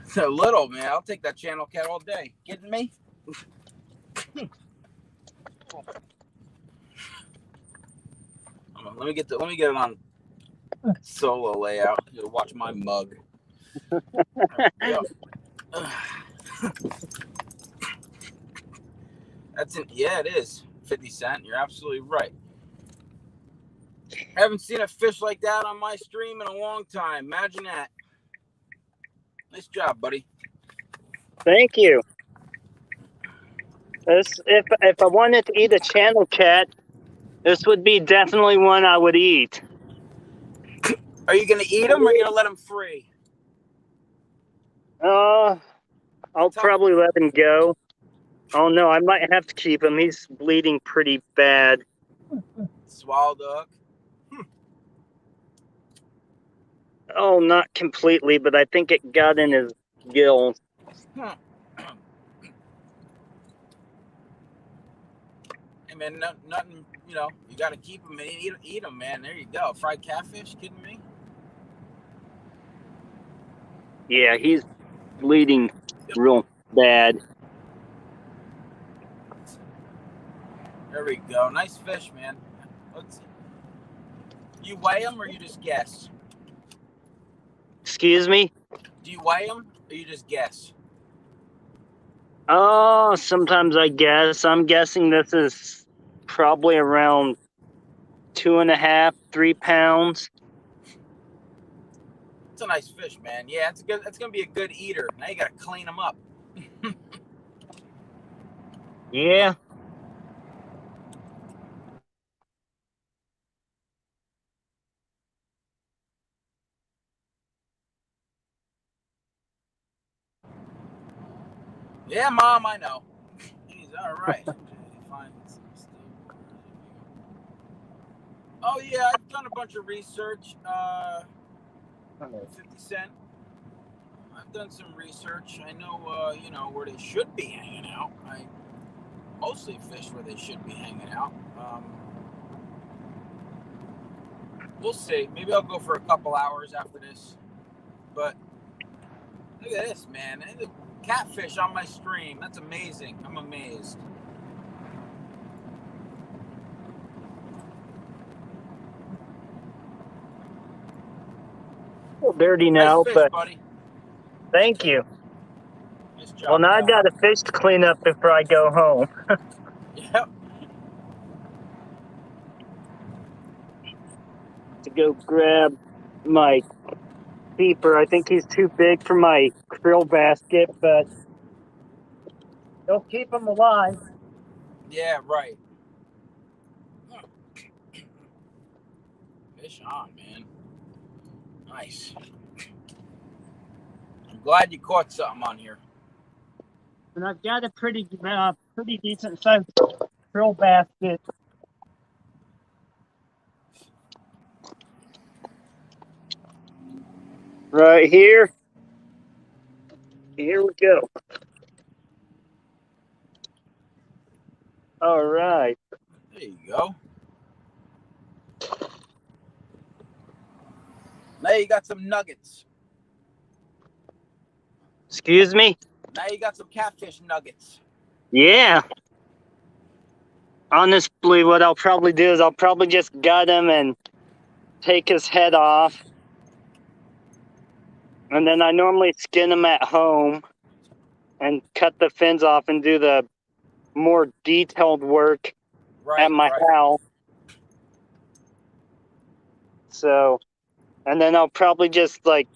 [SPEAKER 1] It's a little, man. I'll take that channel cat all day. Kidding me? Let me get it on solo layout. You'll watch my mug. Yeah, it is 50 cent. You're absolutely right. I haven't seen a fish like that on my stream in a long time. Imagine that. Nice job, buddy.
[SPEAKER 2] Thank you. If I wanted to eat a channel cat, this would be definitely one I would eat.
[SPEAKER 1] Are you gonna eat him or are you gonna let him free?
[SPEAKER 2] I'll probably let him go. Oh no, I might have to keep him. He's bleeding pretty bad.
[SPEAKER 1] Swallowed the hook?
[SPEAKER 2] Oh, not completely, but I think it got in his gills.
[SPEAKER 1] Hey man, nothing. You know, you got to keep them and eat them, man. There you go. Fried catfish. Kidding me?
[SPEAKER 2] Yeah, he's bleeding real bad.
[SPEAKER 1] There we go. Nice fish, man. Let's see. You weigh them or you just guess?
[SPEAKER 2] Excuse me?
[SPEAKER 1] Do you weigh them or you just guess?
[SPEAKER 2] Oh, sometimes I guess. I'm guessing this is probably around 2.5, 3 pounds.
[SPEAKER 1] That's a nice fish, man. Yeah, it's good. That's gonna be a good eater. Now you gotta clean them up.
[SPEAKER 2] Yeah.
[SPEAKER 1] Yeah, Mom, I know. He's all right. Oh yeah, I've done a bunch of research. 50 Cent. I've done some research. I know, you know, where they should be hanging out. I mostly fish where they should be hanging out. We'll see. Maybe I'll go for a couple hours after this. But look at this, man. The catfish on my stream. That's amazing. I'm amazed.
[SPEAKER 2] A little dirty now,
[SPEAKER 1] nice fish,
[SPEAKER 2] but
[SPEAKER 1] buddy.
[SPEAKER 2] Thank you.
[SPEAKER 1] Nice job,
[SPEAKER 2] well, now I got a fish to clean up before I go home.
[SPEAKER 1] Yep.
[SPEAKER 2] To go grab my keeper. I think he's too big for my krill basket, but he'll keep him alive.
[SPEAKER 1] Yeah, right. Fish on, man. Nice. I'm glad you caught something on here.
[SPEAKER 2] And I've got a pretty decent sized krill basket. Right here. Here we go. All right.
[SPEAKER 1] There you go. Now you got some nuggets.
[SPEAKER 2] Excuse me?
[SPEAKER 1] Now you got some catfish nuggets.
[SPEAKER 2] Yeah. Honestly, what I'll probably do is I'll probably just gut him and take his head off. And then I normally skin him at home and cut the fins off and do the more detailed work at my house. So, and then I'll probably just like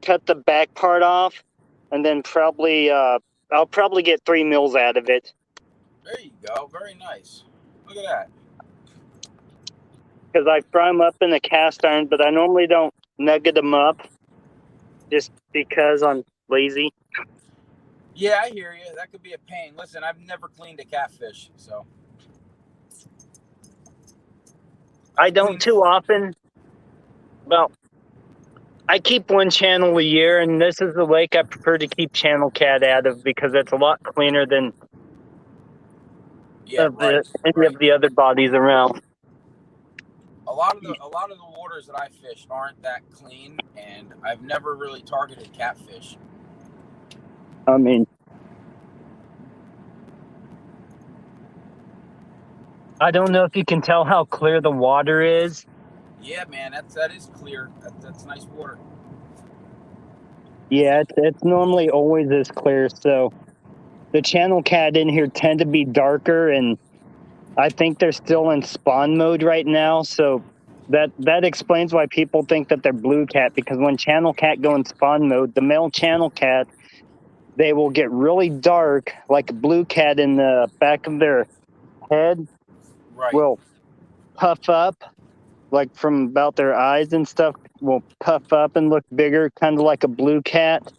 [SPEAKER 2] cut the back part off and then probably, I'll probably get 3 meals out of it.
[SPEAKER 1] There you go. Very nice. Look at that.
[SPEAKER 2] Because I fry them up in a cast iron, but I normally don't nugget them up just because I'm lazy.
[SPEAKER 1] Yeah, I hear you. That could be a pain. Listen, I've never cleaned a catfish, so.
[SPEAKER 2] I don't too often. Well, I keep one channel a year, and this is the lake I prefer to keep channel cat out of because it's a lot cleaner than any of the other bodies around.
[SPEAKER 1] A lot of the waters that I fish aren't that clean, and I've never really targeted catfish.
[SPEAKER 2] I mean, I don't know if you can tell how clear the water is.
[SPEAKER 1] Yeah, man, that is clear. That's nice water.
[SPEAKER 2] Yeah, it's normally always this clear. So the channel cat in here tend to be darker, and I think they're still in spawn mode right now. So that explains why people think that they're blue cat, because when channel cat go in spawn mode, the male channel cat, they will get really dark, like a blue cat in the back of their head.
[SPEAKER 1] Right.
[SPEAKER 2] Will puff up, like from about their eyes and stuff, will puff up and look bigger, kind of like a blue cat.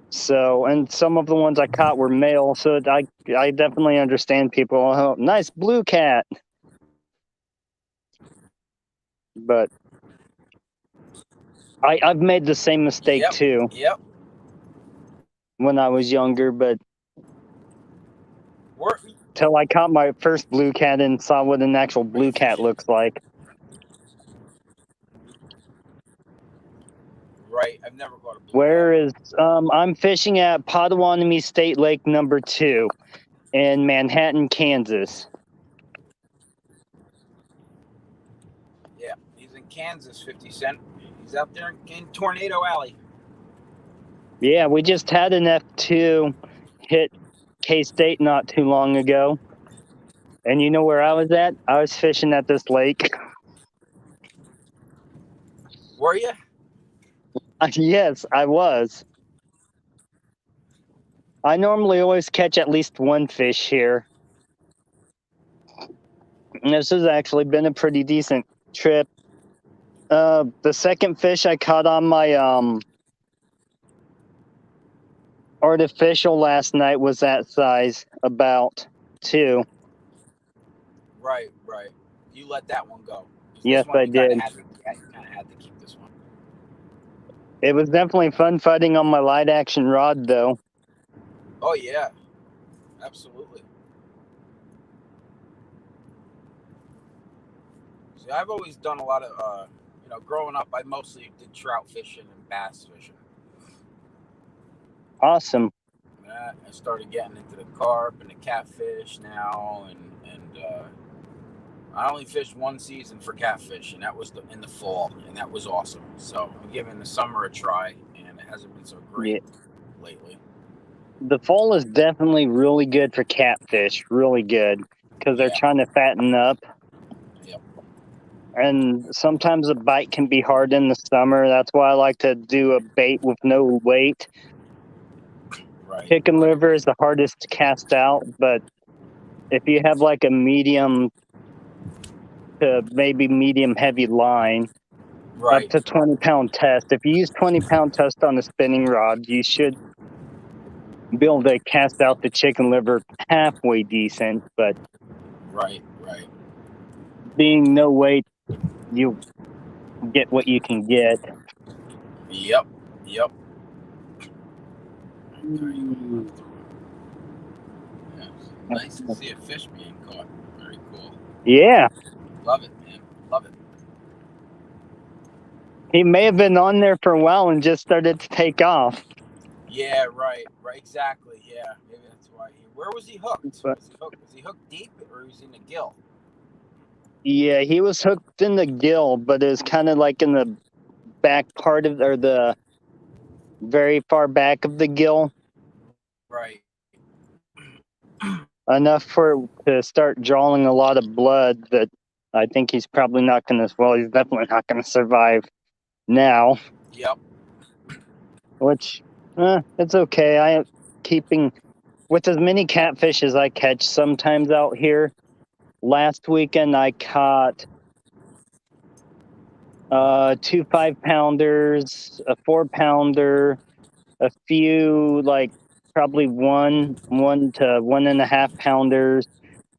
[SPEAKER 2] So, and some of the ones I caught were male, so I definitely understand people. Oh, nice blue cat. But I've made the same mistake too.
[SPEAKER 1] Yep.
[SPEAKER 2] When I was younger, but till I caught my first blue cat and saw what an actual blue cat looks like.
[SPEAKER 1] Right, I've never caught a blue cat.
[SPEAKER 2] Whereas I'm fishing at Potawatomi State Lake number 2 in Manhattan, Kansas.
[SPEAKER 1] Yeah, he's in Kansas, 50 Cent. He's out there in Tornado Alley.
[SPEAKER 2] Yeah, we just had an F2 hit K-State not too long ago. And you know where I was at? I was fishing at this lake.
[SPEAKER 1] Were you?
[SPEAKER 2] Yes, I was. I normally always catch at least one fish here. And this has actually been a pretty decent trip. The second fish I caught on my artificial last night was that size, about 2.
[SPEAKER 1] Right. You let that one go.
[SPEAKER 2] Yes, I did.
[SPEAKER 1] You kind of had to keep this one.
[SPEAKER 2] It was definitely fun fighting on my light action rod, though.
[SPEAKER 1] Oh yeah, absolutely. See, I've always done a lot of, growing up, I mostly did trout fishing and bass fishing.
[SPEAKER 2] Awesome.
[SPEAKER 1] I started getting into the carp and the catfish now, and I only fished one season for catfish, and that was in the fall, and that was awesome. So I'm giving the summer a try, and it hasn't been so great lately.
[SPEAKER 2] The fall is definitely really good for catfish, really good, because they're trying to fatten up.
[SPEAKER 1] Yep.
[SPEAKER 2] And sometimes a bite can be hard in the summer. That's why I like to do a bait with no weight.
[SPEAKER 1] Right.
[SPEAKER 2] Chicken liver is the hardest to cast out, but if you have like a medium to maybe medium heavy line, up to 20-pound test. If you use 20-pound test on the spinning rod, you should be able to cast out the chicken liver halfway decent, but
[SPEAKER 1] right.
[SPEAKER 2] Being no weight, you get what you can get.
[SPEAKER 1] Yep. Nice to see a fish being caught. Very cool.
[SPEAKER 2] Yeah.
[SPEAKER 1] Love it, man. Love it.
[SPEAKER 2] He may have been on there for a while and just started to take off.
[SPEAKER 1] Yeah, right, exactly. Yeah, maybe that's why. Where was he hooked? Was he hooked deep, or was he in the gill?
[SPEAKER 2] Yeah, he was hooked in the gill, but it was kind of like in the back part of, or the very far back of the gill.
[SPEAKER 1] Right.
[SPEAKER 2] Enough to start drawing a lot of blood that I think he's probably not going to, well, he's definitely not going to survive now.
[SPEAKER 1] Yep.
[SPEAKER 2] Which, it's okay. I am keeping, with as many catfish as I catch sometimes out here. Last weekend I caught 2 5-pounders, a 4-pounder, a few like probably 1 to 1.5 pounders.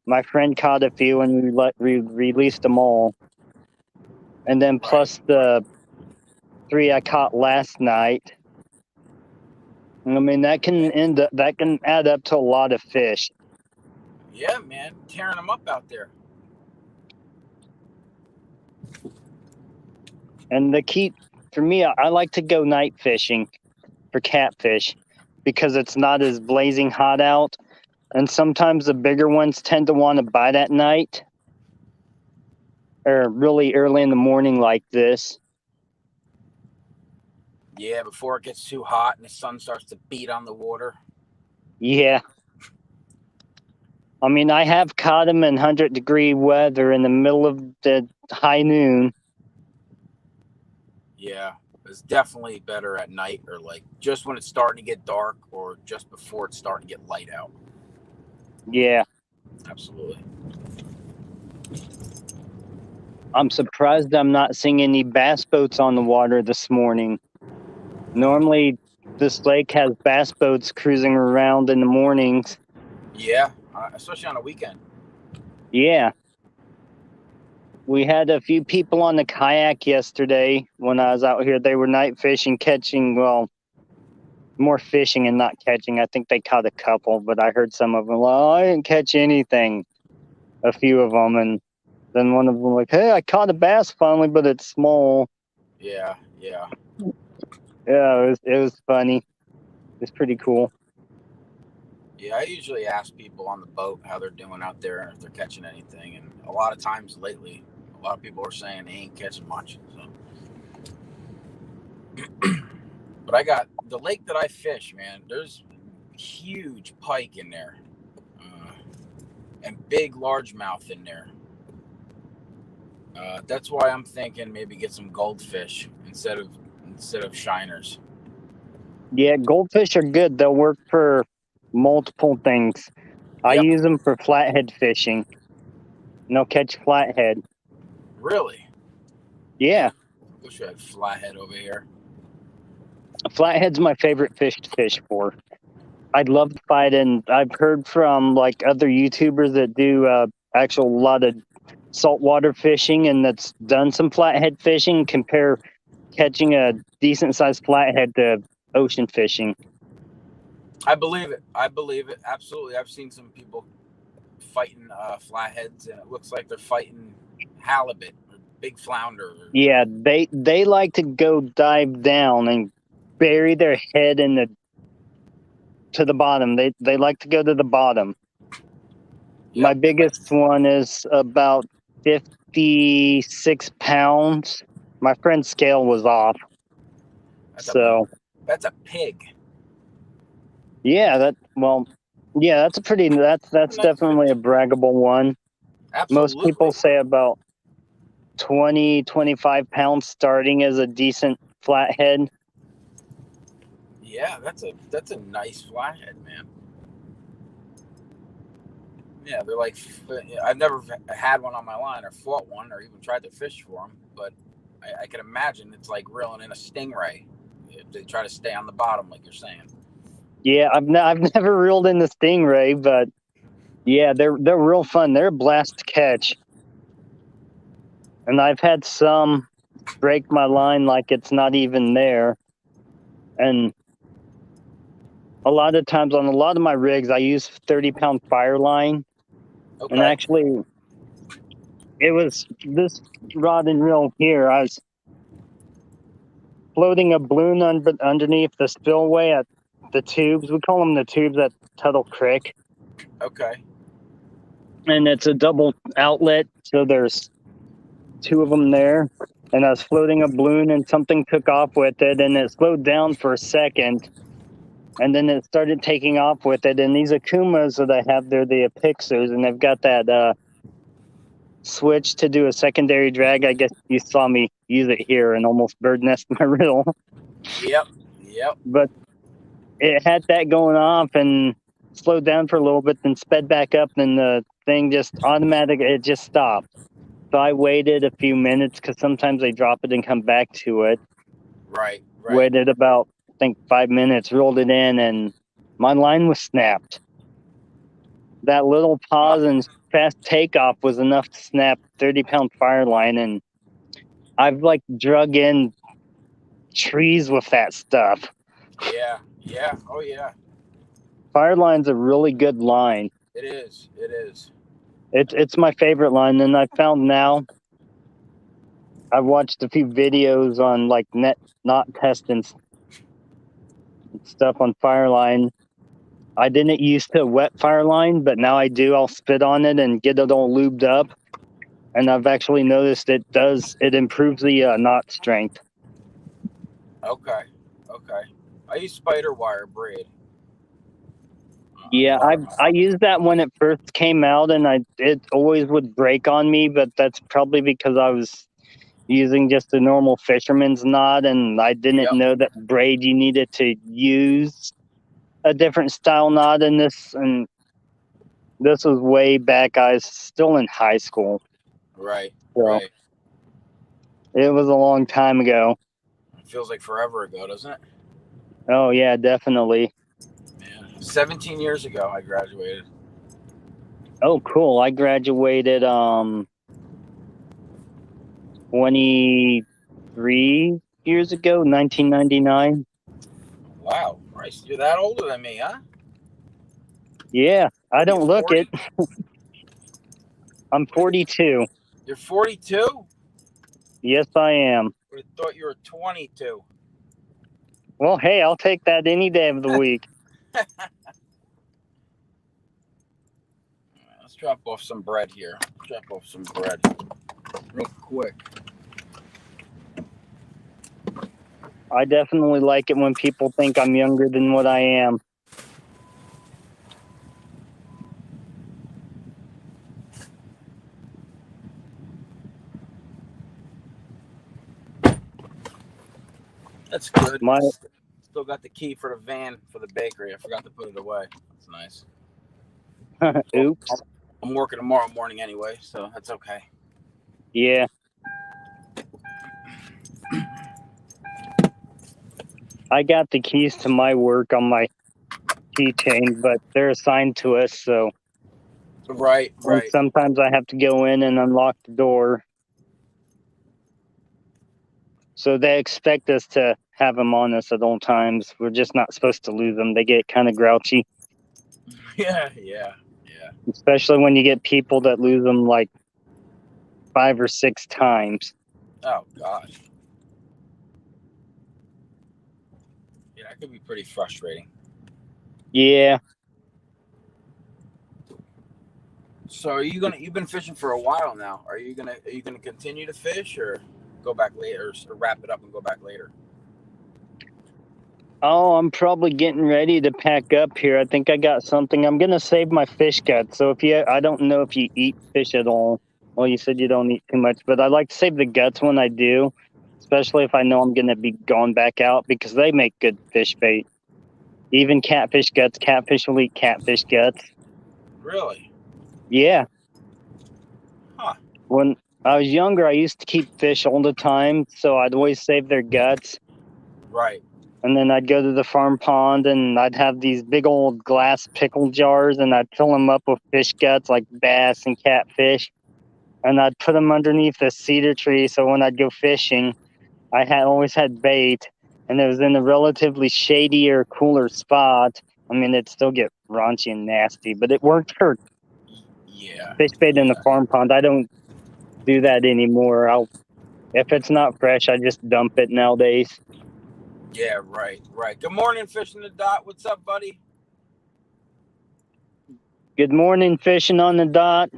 [SPEAKER 2] My friend caught a few, and we released them all. And then plus the 3 I caught last night. I mean, that can add up to a lot of fish.
[SPEAKER 1] Yeah, man, tearing them up out there.
[SPEAKER 2] And the key for me, I like to go night fishing for catfish because it's not as blazing hot out. And sometimes the bigger ones tend to want to bite at night or really early in the morning like this.
[SPEAKER 1] Yeah, before it gets too hot and the sun starts to beat on the water.
[SPEAKER 2] Yeah. I mean, I have caught them in 100-degree weather in the middle of the high noon.
[SPEAKER 1] Yeah, it's definitely better at night, or like just when it's starting to get dark, or just before it's starting to get light out.
[SPEAKER 2] Yeah.
[SPEAKER 1] Absolutely.
[SPEAKER 2] I'm surprised I'm not seeing any bass boats on the water this morning. Normally, this lake has bass boats cruising around in the mornings.
[SPEAKER 1] Yeah, especially on a weekend.
[SPEAKER 2] Yeah. We had a few people on the kayak yesterday when I was out here. They were night fishing, catching, well, more fishing and not catching. I think they caught a couple, but I heard some of them, well, I didn't catch anything. A few of them. And then one of them like, hey, I caught a bass finally, but it's small.
[SPEAKER 1] Yeah.
[SPEAKER 2] Yeah, it was funny. It's pretty cool.
[SPEAKER 1] Yeah, I usually ask people on the boat how they're doing out there and if they're catching anything. And a lot of times lately, a lot of people are saying they ain't catching much. So. But I got the lake that I fish, man. There's huge pike in there, and big largemouth in there. That's why I'm thinking maybe get some goldfish instead of shiners.
[SPEAKER 2] Yeah, goldfish are good. They'll work for multiple things. I
[SPEAKER 1] Yep.
[SPEAKER 2] use them for flathead fishing. And they'll catch flathead.
[SPEAKER 1] Really?
[SPEAKER 2] Yeah.
[SPEAKER 1] Wish I had flathead over here.
[SPEAKER 2] Flathead's my favorite fish to fish for. I'd love to fight, and I've heard from like other YouTubers that do actual lot of saltwater fishing and that's done some flathead fishing. Compare catching a decent sized flathead to ocean fishing.
[SPEAKER 1] I believe it. Absolutely. I've seen some people fighting flatheads, and it looks like they're fighting halibut or big flounder.
[SPEAKER 2] Yeah, they like to go dive down and bury their head to the bottom. They like to go to the bottom. Yep. My biggest one is about 56 pounds. My friend's scale was off.
[SPEAKER 1] That's a pig.
[SPEAKER 2] Yeah, that's definitely a braggable one.
[SPEAKER 1] Absolutely.
[SPEAKER 2] Most people say about 20, 25 pounds starting as a decent flathead.
[SPEAKER 1] Yeah, that's a nice flathead, man. Yeah, they're like, I've never had one on my line or fought one or even tried to fish for them, but I can imagine it's like reeling in a stingray. They try to stay on the bottom, like you're saying.
[SPEAKER 2] Yeah, I've never reeled in the stingray, but yeah, they're real fun. They're a blast to catch. And I've had some break my line like it's not even there. And a lot of times on a lot of my rigs, I use 30-pound fire line. Okay. And actually, it was this rod and reel here. I was floating a balloon underneath the spillway at the tubes. We call them the tubes at Tuttle Creek.
[SPEAKER 1] Okay.
[SPEAKER 2] And it's a double outlet, so there's two of them there. And I was floating a balloon and something took off with it, and it slowed down for a second. And then it started taking off with it. And these Akumas that I have, they're the Apixos, and they've got that switch to do a secondary drag. I guess you saw me use it here and almost bird nest my reel.
[SPEAKER 1] Yep.
[SPEAKER 2] But it had that going off and slowed down for a little bit, then sped back up, and the thing just it just stopped. So I waited a few minutes because sometimes they drop it and come back to it.
[SPEAKER 1] Right.
[SPEAKER 2] Waited about, I think, 5 minutes, rolled it in, and my line was snapped. That little pause and fast takeoff was enough to snap 30-pound fire line, and I've like drug in trees with that stuff.
[SPEAKER 1] Yeah. Oh yeah.
[SPEAKER 2] Fire line's a really good line.
[SPEAKER 1] It is.
[SPEAKER 2] It's my favorite line, and I found now I've watched a few videos on like knot testing stuff on fire line. I didn't used to wet fire line, but now I do. I'll spit on it and get it all lubed up. And I've actually noticed it improves the knot strength.
[SPEAKER 1] Okay. I use spider wire braid.
[SPEAKER 2] Yeah, I used that when it first came out, and it always would break on me, but that's probably because I was using just a normal fisherman's knot, and I didn't know that braid you needed to use a different style knot in this. And this was way back. I was still in high school.
[SPEAKER 1] Right.
[SPEAKER 2] It was a long time ago.
[SPEAKER 1] It feels like forever ago, doesn't it?
[SPEAKER 2] Oh yeah, definitely.
[SPEAKER 1] 17 years ago, I graduated.
[SPEAKER 2] Oh, cool. I graduated 23 years ago, 1999.
[SPEAKER 1] Wow, Bryce, you're that older than me, huh?
[SPEAKER 2] Yeah, I don't look it. I'm 42.
[SPEAKER 1] You're 42?
[SPEAKER 2] Yes, I am.
[SPEAKER 1] I thought you were 22.
[SPEAKER 2] Well, hey, I'll take that any day of the week.
[SPEAKER 1] Let's drop off some bread here. Real quick.
[SPEAKER 2] I definitely like it when people think I'm younger than what I am.
[SPEAKER 1] That's good.
[SPEAKER 2] My
[SPEAKER 1] Still got the key for the van for the bakery. I forgot to put it away. That's nice.
[SPEAKER 2] oops.
[SPEAKER 1] I'm working tomorrow morning anyway, so that's okay.
[SPEAKER 2] Yeah. I got the keys to my work on my keychain, but they're assigned to us, so
[SPEAKER 1] Right.
[SPEAKER 2] and sometimes I have to go in and unlock the door. So they expect us to have them on us at all times. We're just not supposed to lose them. They get kind of grouchy.
[SPEAKER 1] Yeah.
[SPEAKER 2] Especially when you get people that lose them like 5 or 6 times.
[SPEAKER 1] Oh gosh. Yeah, that could be pretty frustrating.
[SPEAKER 2] Yeah.
[SPEAKER 1] So you've been fishing for a while now. Are you gonna continue to fish or go back later or wrap it up and go back later?
[SPEAKER 2] Oh, I'm probably getting ready to pack up here. I think I got something. I'm gonna save my fish guts. So I don't know if you eat fish at all. Well, you said you don't eat too much, but I like to save the guts when I do, especially if I know I'm gonna be going back out because they make good fish bait. Even catfish guts. Catfish will eat catfish guts.
[SPEAKER 1] Really?
[SPEAKER 2] Yeah.
[SPEAKER 1] Huh.
[SPEAKER 2] When I was younger, I used to keep fish all the time, so I'd always save their guts.
[SPEAKER 1] Right.
[SPEAKER 2] And then I'd go to the farm pond and I'd have these big old glass pickle jars and I'd fill them up with fish guts like bass and catfish. And I'd put them underneath a cedar tree. So when I'd go fishing, I always had bait and it was in a relatively shady or cooler spot. I mean, it'd still get raunchy and nasty, but it worked for fish bait in the farm pond. I don't do that anymore. If it's not fresh, I just dump it nowadays.
[SPEAKER 1] Yeah, right. Good morning, Fishing the Dot. What's up, buddy?
[SPEAKER 2] Good morning, Fishing on the Dot.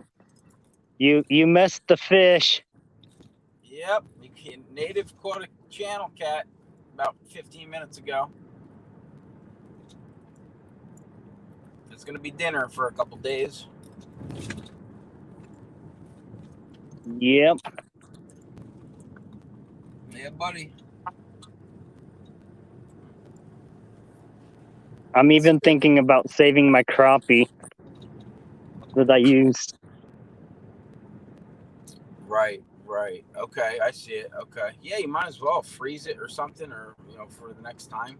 [SPEAKER 2] You missed the fish.
[SPEAKER 1] Yep, native caught a channel cat about 15 minutes ago. It's gonna be dinner for a couple days.
[SPEAKER 2] Yep.
[SPEAKER 1] Yeah, buddy.
[SPEAKER 2] I'm even thinking about saving my crappie that I used.
[SPEAKER 1] Right. Okay, I see it. Okay. Yeah, you might as well freeze it or something, or for the next time.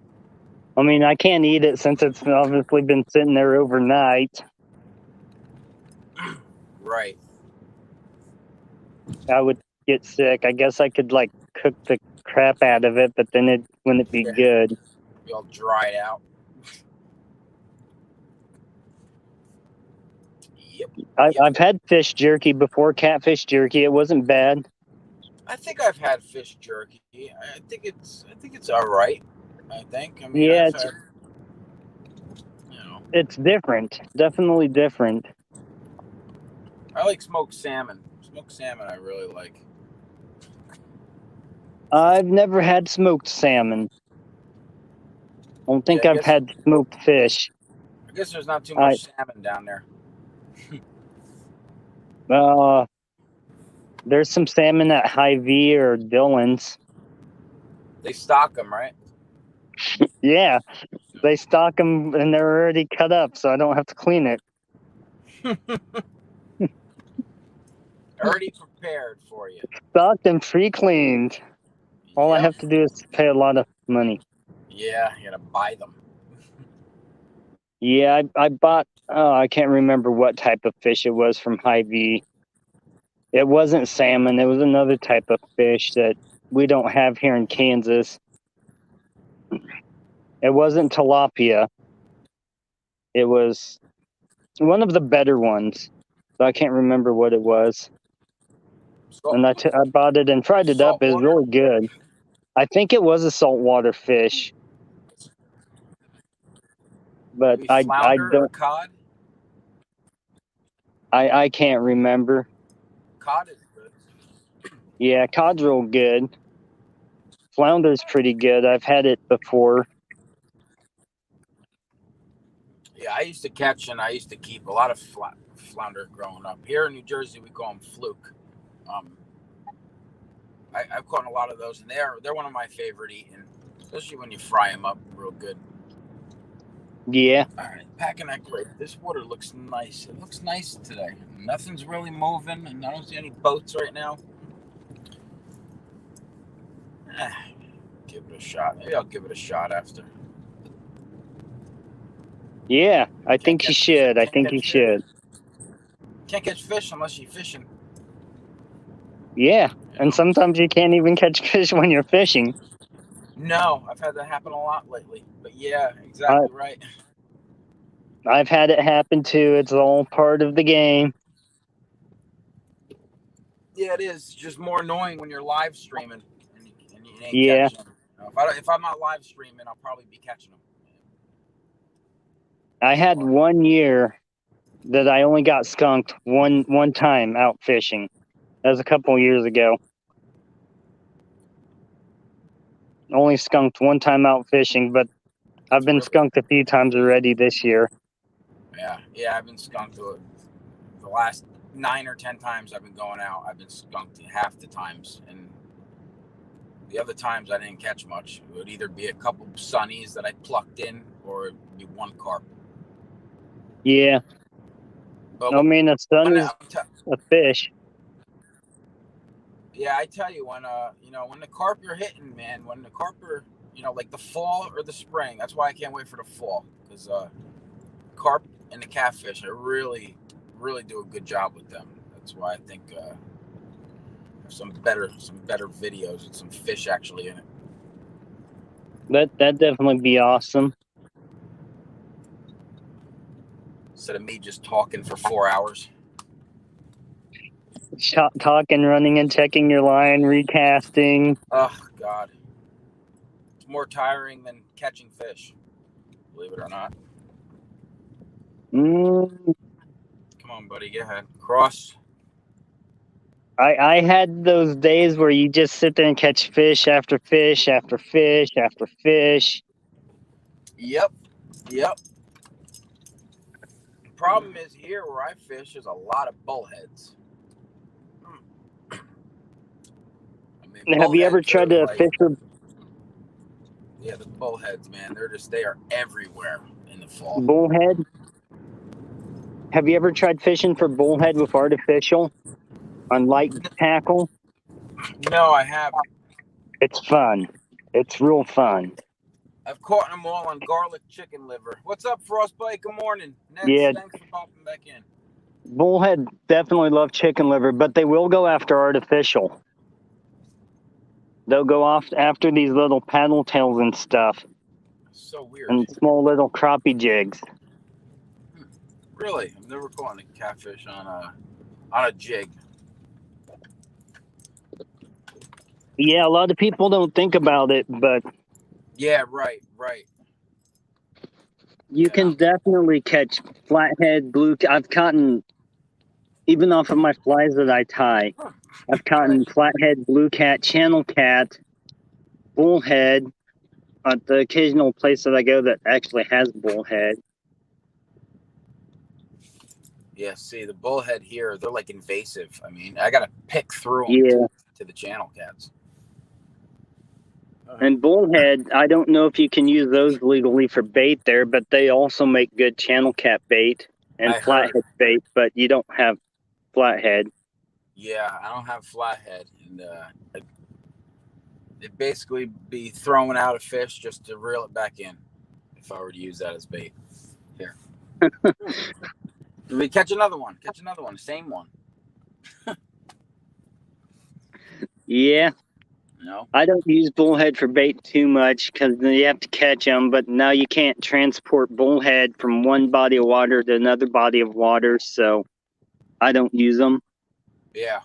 [SPEAKER 2] I mean, I can't eat it since it's obviously been sitting there overnight.
[SPEAKER 1] Right.
[SPEAKER 2] I would get sick. I guess I could like cook the crap out of it, but then it wouldn't be good.
[SPEAKER 1] Be all dried out. Yep.
[SPEAKER 2] I've had fish jerky before, catfish jerky. It wasn't bad.
[SPEAKER 1] I think I've had fish jerky. I think it's all right. I mean,
[SPEAKER 2] yeah, it's different. Definitely different.
[SPEAKER 1] I like smoked salmon. Smoked salmon I really like.
[SPEAKER 2] I've never had smoked salmon. I don't think I've had smoked fish.
[SPEAKER 1] I guess there's not too much salmon down there.
[SPEAKER 2] There's some salmon at Hy-Vee or Dillon's.
[SPEAKER 1] They stock them, right?
[SPEAKER 2] Yeah, they stock them and they're already cut up, so I don't have to clean it.
[SPEAKER 1] Already prepared for you.
[SPEAKER 2] Stocked and pre-cleaned. All I have to do is pay a lot of money.
[SPEAKER 1] Yeah, you gotta buy them.
[SPEAKER 2] Yeah, I bought, I can't remember what type of fish it was from Hy-Vee. It wasn't salmon. It was another type of fish that we don't have here in Kansas. It wasn't tilapia. It was one of the better ones. But I can't remember what it was. And I bought it and fried it up. It was really good. I think it was a saltwater fish. But I don't.
[SPEAKER 1] Or cod?
[SPEAKER 2] I can't remember.
[SPEAKER 1] Cod is good.
[SPEAKER 2] Yeah, cod's real good. Flounder's pretty good. I've had it before.
[SPEAKER 1] Yeah, I used to catch and I used to keep a lot of flounder growing up. Here in New Jersey, we call them fluke. I've caught a lot of those, and they're one of my favorite eating especially when you fry them up real good.
[SPEAKER 2] Yeah.
[SPEAKER 1] All right, packing that crate. This water looks nice. It looks nice today. Nothing's really moving, and I don't see any boats right now. Give it a shot. Maybe I'll give it a shot after.
[SPEAKER 2] Yeah, I think you should.
[SPEAKER 1] Can't catch fish unless you're fishing.
[SPEAKER 2] Yeah, and sometimes you can't even catch fish when you're fishing.
[SPEAKER 1] No, I've had that happen a lot lately. But yeah, exactly right.
[SPEAKER 2] I've had it happen too. It's all part of the game.
[SPEAKER 1] Yeah, it is. It's just more annoying when you're live streaming and you ain't catching them. If I'm not live streaming, I'll probably be catching them.
[SPEAKER 2] I had 1 year that I only got skunked one time out fishing. That was a couple of years ago. Only skunked one time out fishing, but I've been skunked a few times already this year.
[SPEAKER 1] Yeah, I've been skunked the last 9 or 10 times I've been going out. I've been skunked half the times, and the other times I didn't catch much. It would either be a couple sunnies that I plucked in, or it'd be one carp.
[SPEAKER 2] Yeah.
[SPEAKER 1] But
[SPEAKER 2] I mean, a sun is a fish.
[SPEAKER 1] Yeah, I tell you, when when the carp you're hitting, man, when the carp are, like the fall or the spring, that's why I can't wait for the fall, because carp and the catfish, I really, really do a good job with them. That's why I think some better videos with some fish actually in it.
[SPEAKER 2] That'd definitely be awesome.
[SPEAKER 1] Instead of me just talking for 4 hours.
[SPEAKER 2] Talking, running, and checking your line, recasting.
[SPEAKER 1] Oh, God. It's more tiring than catching fish, believe it or not. Come on, buddy, get ahead. Cross.
[SPEAKER 2] I had those days where you just sit there and catch fish after fish after fish after fish.
[SPEAKER 1] Yep. The problem is, here where I fish, there's a lot of bullheads.
[SPEAKER 2] Have you ever tried to fish for?
[SPEAKER 1] Yeah, the bullheads, man. They are everywhere in the fall.
[SPEAKER 2] Bullhead? Have you ever tried fishing for bullhead with artificial on light tackle?
[SPEAKER 1] No, I haven't.
[SPEAKER 2] It's fun. It's real fun.
[SPEAKER 1] I've caught them all on garlic chicken liver. What's up, Frostbite? Good morning. Nets,
[SPEAKER 2] yeah.
[SPEAKER 1] Thanks for popping back in.
[SPEAKER 2] Bullhead definitely love chicken liver, but they will go after artificial. They'll go off after these little paddle tails and stuff.
[SPEAKER 1] So weird.
[SPEAKER 2] And small little crappie jigs.
[SPEAKER 1] Really? I've never caught a catfish on a jig.
[SPEAKER 2] Yeah, a lot of people don't think about it, but
[SPEAKER 1] yeah, right.
[SPEAKER 2] You can definitely catch flathead, blue. I've caught, even off of my flies that I tie, I've caught flathead, blue cat, channel cat, bullhead, at the occasional place that I go that actually has bullhead.
[SPEAKER 1] Yeah, see, the bullhead here, they're like invasive. I mean, I got to pick through them to the channel cats.
[SPEAKER 2] And bullhead, I don't know if you can use those legally for bait there, but they also make good channel cat bait and flathead bait, but you don't have flathead.
[SPEAKER 1] Yeah, I don't have flathead. And it'd basically be throwing out a fish just to reel it back in if I were to use that as bait. Here. We catch another one. The same one.
[SPEAKER 2] Yeah.
[SPEAKER 1] No.
[SPEAKER 2] I don't use bullhead for bait too much because you have to catch them, but now you can't transport bullhead from one body of water to another body of water, so I don't use them.
[SPEAKER 1] Yeah.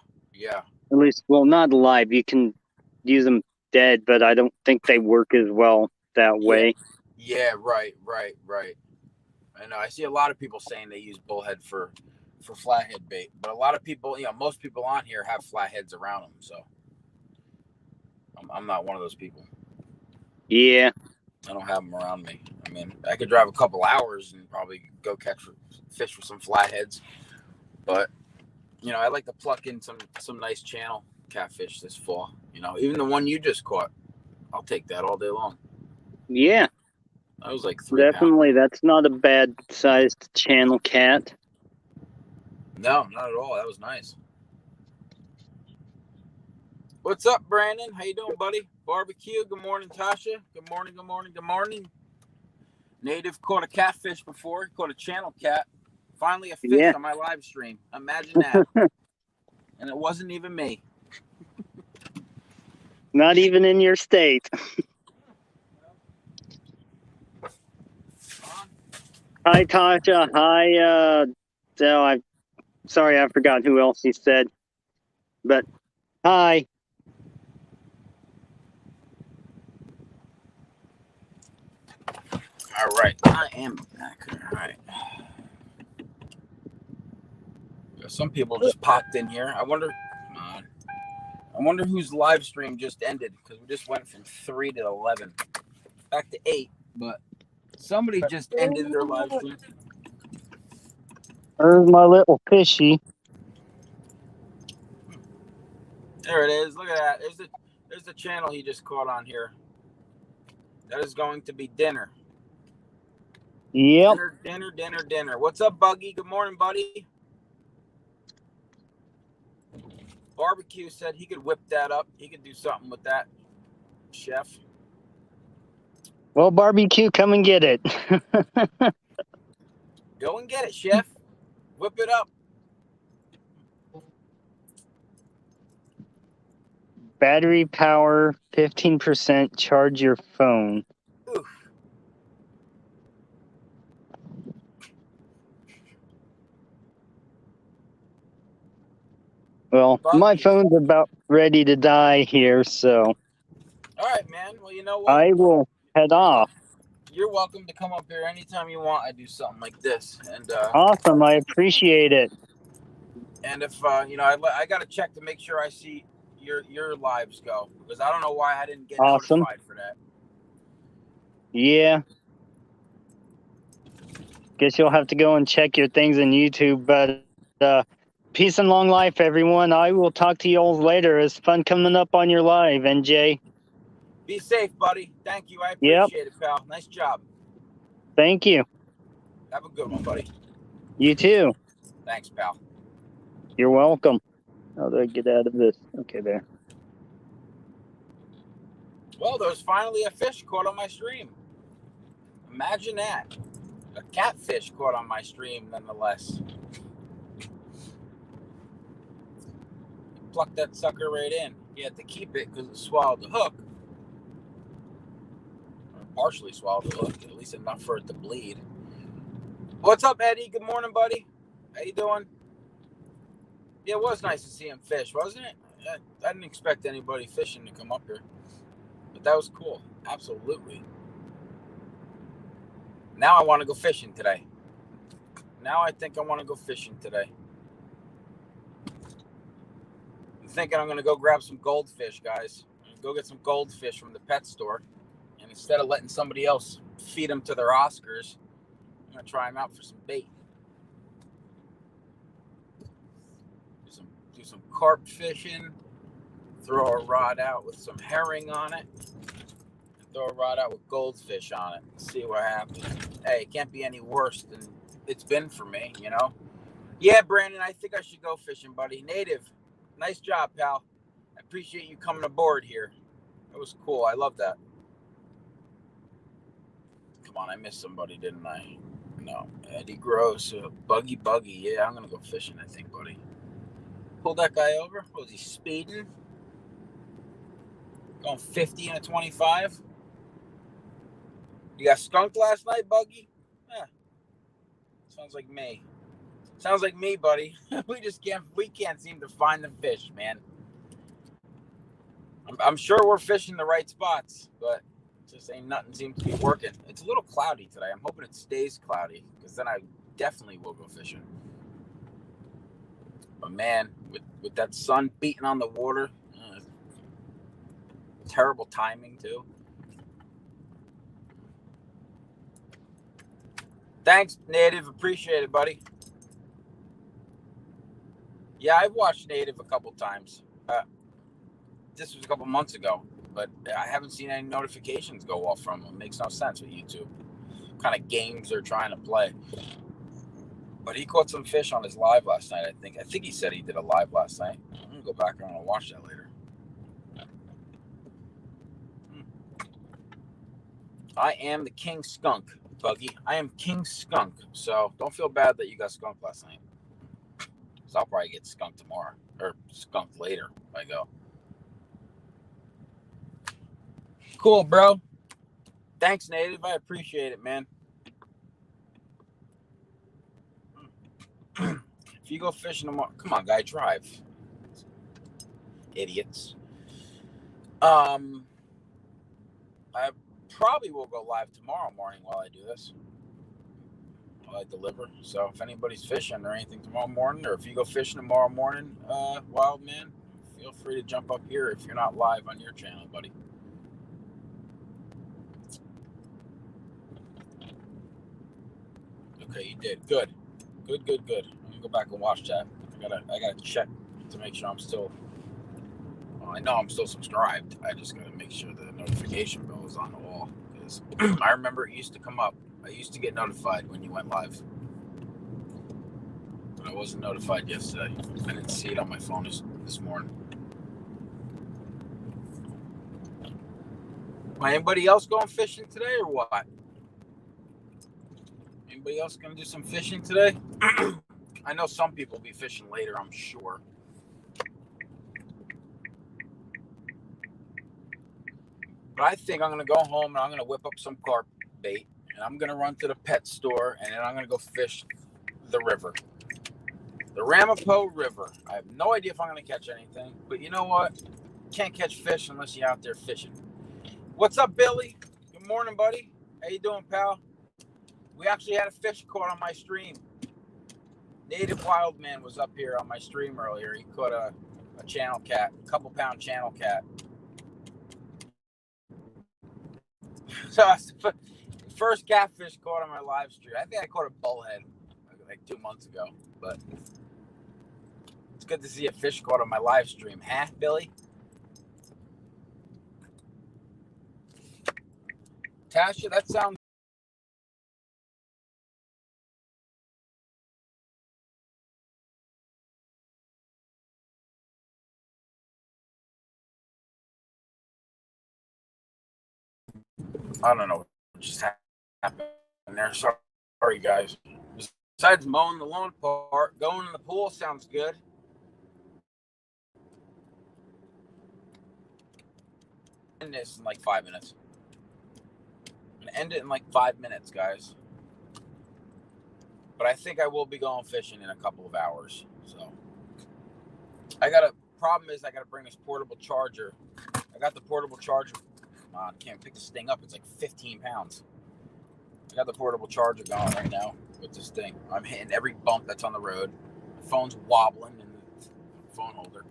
[SPEAKER 2] At least, well, not alive. You can use them dead, but I don't think they work as well that way.
[SPEAKER 1] Yeah, right. I know. I see a lot of people saying they use bullhead for flathead bait, but a lot of people, most people on here have flatheads around them, so I'm not one of those people.
[SPEAKER 2] Yeah.
[SPEAKER 1] I don't have them around me. I mean, I could drive a couple hours and probably go catch fish for some flatheads, but I like to pluck in some nice channel catfish this fall. Even the one you just caught, I'll take that all day long.
[SPEAKER 2] Yeah.
[SPEAKER 1] That was like 3
[SPEAKER 2] Definitely.
[SPEAKER 1] pounds.
[SPEAKER 2] That's not a bad sized channel cat.
[SPEAKER 1] No, not at all. That was nice. What's up, Brandon? How you doing, buddy? Barbecue. Good morning, Tasha. Good morning, good morning, good morning. Native caught a catfish before. Caught a channel cat. Finally a fish on my live stream. Imagine that. And it wasn't even me.
[SPEAKER 2] Not even in your state. Hi, Tasha. Hi, I'm sorry, I forgot who else he said. But hi.
[SPEAKER 1] All right. I am back. All right. Some people just popped in here. I wonder whose live stream just ended, because we just went from 3 to 11. Back to 8, but somebody just ended their live stream.
[SPEAKER 2] There's my little fishy.
[SPEAKER 1] There it is. Look at that. There's the channel he just caught on here. That is going to be dinner.
[SPEAKER 2] Yep.
[SPEAKER 1] Dinner. What's up, Buggy? Good morning, buddy. Barbecue said he could whip that up. He could do something with that, chef.
[SPEAKER 2] Well, Barbecue, come and get it.
[SPEAKER 1] Go and get it, chef. Whip it up.
[SPEAKER 2] Battery power, 15%, charge your phone.
[SPEAKER 1] Oof.
[SPEAKER 2] Well, my phone's about ready to die here, so.
[SPEAKER 1] All right, man. Well, you know what?
[SPEAKER 2] I will head off.
[SPEAKER 1] You're welcome to come up here anytime you want. I do something like this, and
[SPEAKER 2] awesome. I appreciate it.
[SPEAKER 1] And if I got to check to make sure I see your lives go, because I don't know why I didn't get notified for that.
[SPEAKER 2] Yeah. Guess you'll have to go and check your things on YouTube, but peace and long life, everyone. I will talk to you all later. It's fun coming up on your live, NJ.
[SPEAKER 1] Be safe, buddy. Thank you. I appreciate it, pal. Nice job.
[SPEAKER 2] Thank you.
[SPEAKER 1] Have a good one, buddy.
[SPEAKER 2] You too.
[SPEAKER 1] Thanks, pal.
[SPEAKER 2] You're welcome. How do I get out of this? Okay, there.
[SPEAKER 1] Well, there was finally a fish caught on my stream. Imagine that. A catfish caught on my stream, nonetheless. Plucked that sucker right in. You had to keep it because it swallowed the hook. Or partially swallowed the hook, at least enough for it to bleed. What's up, Eddie? Good morning, buddy. How you doing? Yeah, it was nice to see him fish, wasn't it? I didn't expect anybody fishing to come up here. But that was cool. Absolutely. Now I want to go fishing today. Now I think I want to go fishing today. I'm thinking I'm going to go grab some goldfish, guys. Go get some goldfish from the pet store. And instead of letting somebody else feed them to their Oscars, I'm going to try them out for some bait. Do some carp fishing. Throw a rod out with some herring on it. Throw a rod out with goldfish on it. See what happens. Hey, it can't be any worse than it's been for me, you know? Yeah, Brandon, I think I should go fishing, buddy. Native, nice job, pal. I appreciate you coming aboard here. That was cool. I love that. Come on, I missed somebody, didn't I? No. Eddie Gross, Buggy. Yeah, I'm going to go fishing, I think, buddy. Pull that guy over. Was he speeding? Going 50 and a 25? You got skunked last night, Buggy? Yeah. Sounds like me. Sounds like me, buddy. We can't seem to find the fish, man. I'm sure we're fishing the right spots, but just ain't nothing seems to be working. It's a little cloudy today. I'm hoping it stays cloudy, because then I definitely will go fishing. But man, with that sun beating on the water, terrible timing too. Thanks, Native. Appreciate it, buddy. Yeah, I've watched Native a couple times. This was a couple months ago. but I haven't seen any notifications go off from him. It makes no sense with YouTube. What kind of games they're trying to play. But he caught some fish on his live last night, I think. I think he said he did a live last night. I'm going to go back and I'm going to watch that later. I am the King Skunk, Buggy. I am King Skunk. So don't feel bad that you got skunked last night. So I'll probably get skunked tomorrow. Or skunked later if I go. Cool, bro. Thanks, Native. I appreciate it, man. If you go fishing tomorrow, come on, guy, drive. Idiots. I probably will go live tomorrow morning while I do this. While I deliver. So if anybody's fishing or anything tomorrow morning, or if you go fishing tomorrow morning, wild man, feel free to jump up here if you're not live on your channel, buddy. Okay, you did. Good. Good. I'm gonna go back and watch that. I gotta check to make sure I'm still. Well, I know I'm still subscribed. I just gotta make sure the notification bell is on the wall, because I remember it used to come up. I used to get notified when you went live, but I wasn't notified yesterday. I didn't see it on my phone this morning. Anybody else going fishing today or what? Anybody else gonna do some fishing today? I know some people will be fishing later, I'm sure. But I think I'm gonna go home and I'm gonna whip up some carp bait, and I'm gonna run to the pet store, and then I'm gonna go fish the river, the Ramapo River. I have no idea if I'm gonna catch anything, but you know what? Can't catch fish unless you're out there fishing. What's up, Billy? Good morning, buddy. How you doing, pal? We actually had a fish caught on my stream. Native Wildman was up here on my stream earlier. He caught a channel cat, a couple pound channel cat. So first catfish caught on my live stream. I think I caught a bullhead like 2 months ago, but it's good to see a fish caught on my live stream. Huh, Billy? Tasha, that sounds. I don't know what just happened there. Sorry, guys. Besides mowing the lawn part, going in the pool sounds good. End this in like 5 minutes. I'm gonna end it in like 5 minutes, guys. But I think I will be going fishing in a couple of hours. So problem is I gotta bring this portable charger. I got the portable charger. I can't pick this thing up. It's like 15 pounds. I got the portable charger going right now with this thing. I'm hitting every bump that's on the road. My phone's wobbling in the phone holder.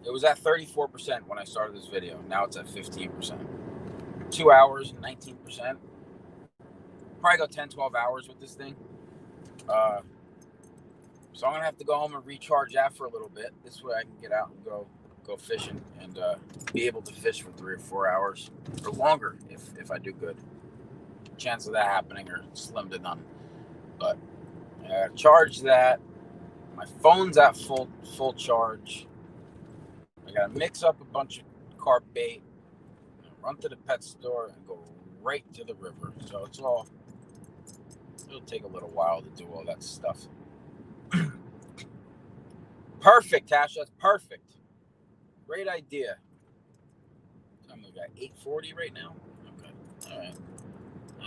[SPEAKER 1] It was at 34% when I started this video. Now it's at 15%. 2 hours, 19%. Probably go 10, 12 hours with this thing. So I'm going to have to go home and recharge that for a little bit. This way I can get out and go fishing and be able to fish for 3 or 4 hours or longer if I do good. Chance of that happening are slim to none. But I gotta charge that. My phone's at full charge. I gotta mix up a bunch of carp bait, run to the pet store, and go right to the river. So it'll take a little while to do all that stuff. Perfect, Tasha. That's perfect. Great idea. I'm looking at 8:40 right now. Okay.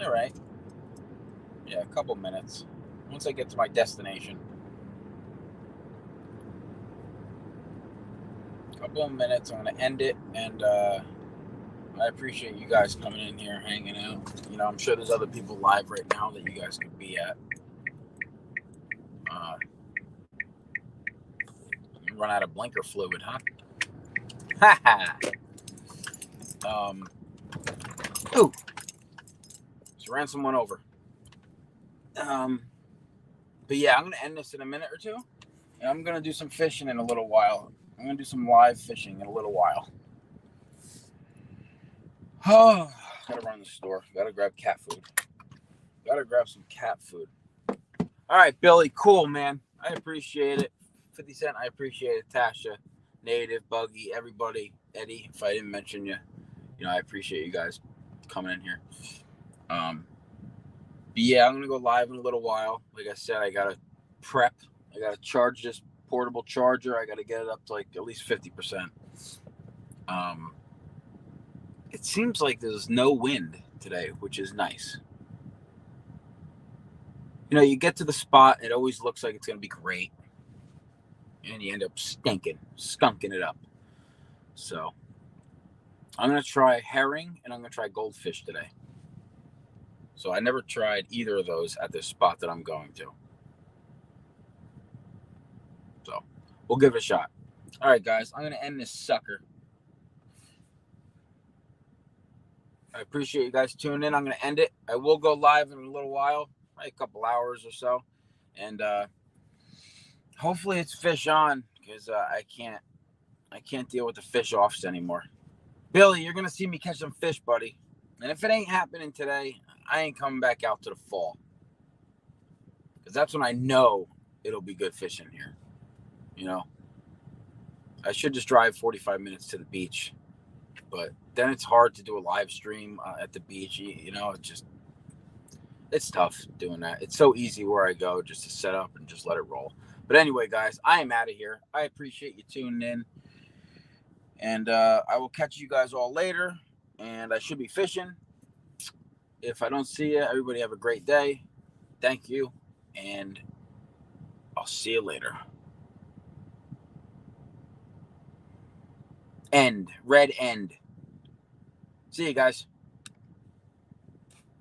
[SPEAKER 1] All right. Yeah, a couple minutes. Once I get to my destination. Couple of minutes. I'm going to end it. And I appreciate you guys coming in here, hanging out. You know, I'm sure there's other people live right now that you guys could be at. Run out of blinker fluid, huh? Ooh. Just ran someone over. But yeah, I'm gonna end this in a minute or two, and I'm gonna do some fishing in a little while. I'm going to do some live fishing in a little while. Oh, gotta run to the store. Gotta grab cat food. Gotta grab some cat food. All right, Billy. Cool, man. I appreciate it. 50 Cent, I appreciate it. Tasha, Native, Buggy, everybody. Eddie, if I didn't mention you, I appreciate you guys coming in here. But yeah, I'm gonna go live in a little while. Like I said, I gotta prep. I gotta charge this portable charger. I gotta get it up to like at least 50%. It seems like there's no wind today, which is nice. You get to the spot, it always looks like it's gonna be great, and you end up skunking it up. So I'm gonna try herring and I'm gonna try goldfish today. So I never tried either of those at this spot that I'm going to. So we'll give it a shot. All right, guys, I'm going to end this sucker. I appreciate you guys tuning in. I'm going to end it. I will go live in a little while, like a couple hours or so. And hopefully it's fish on, because I can't deal with the fish offs anymore. Billy, you're going to see me catch some fish, buddy. And if it ain't happening today, I ain't coming back out to the fall. Because that's when I know it'll be good fishing here. I should just drive 45 minutes to the beach. But then it's hard to do a live stream at the beach. It's tough doing that. It's so easy where I go just to set up and just let it roll. But anyway, guys, I am out of here. I appreciate you tuning in. And I will catch you guys all later. And I should be fishing. If I don't see you, everybody have a great day. Thank you. And I'll see you later. End. Red end. See you guys.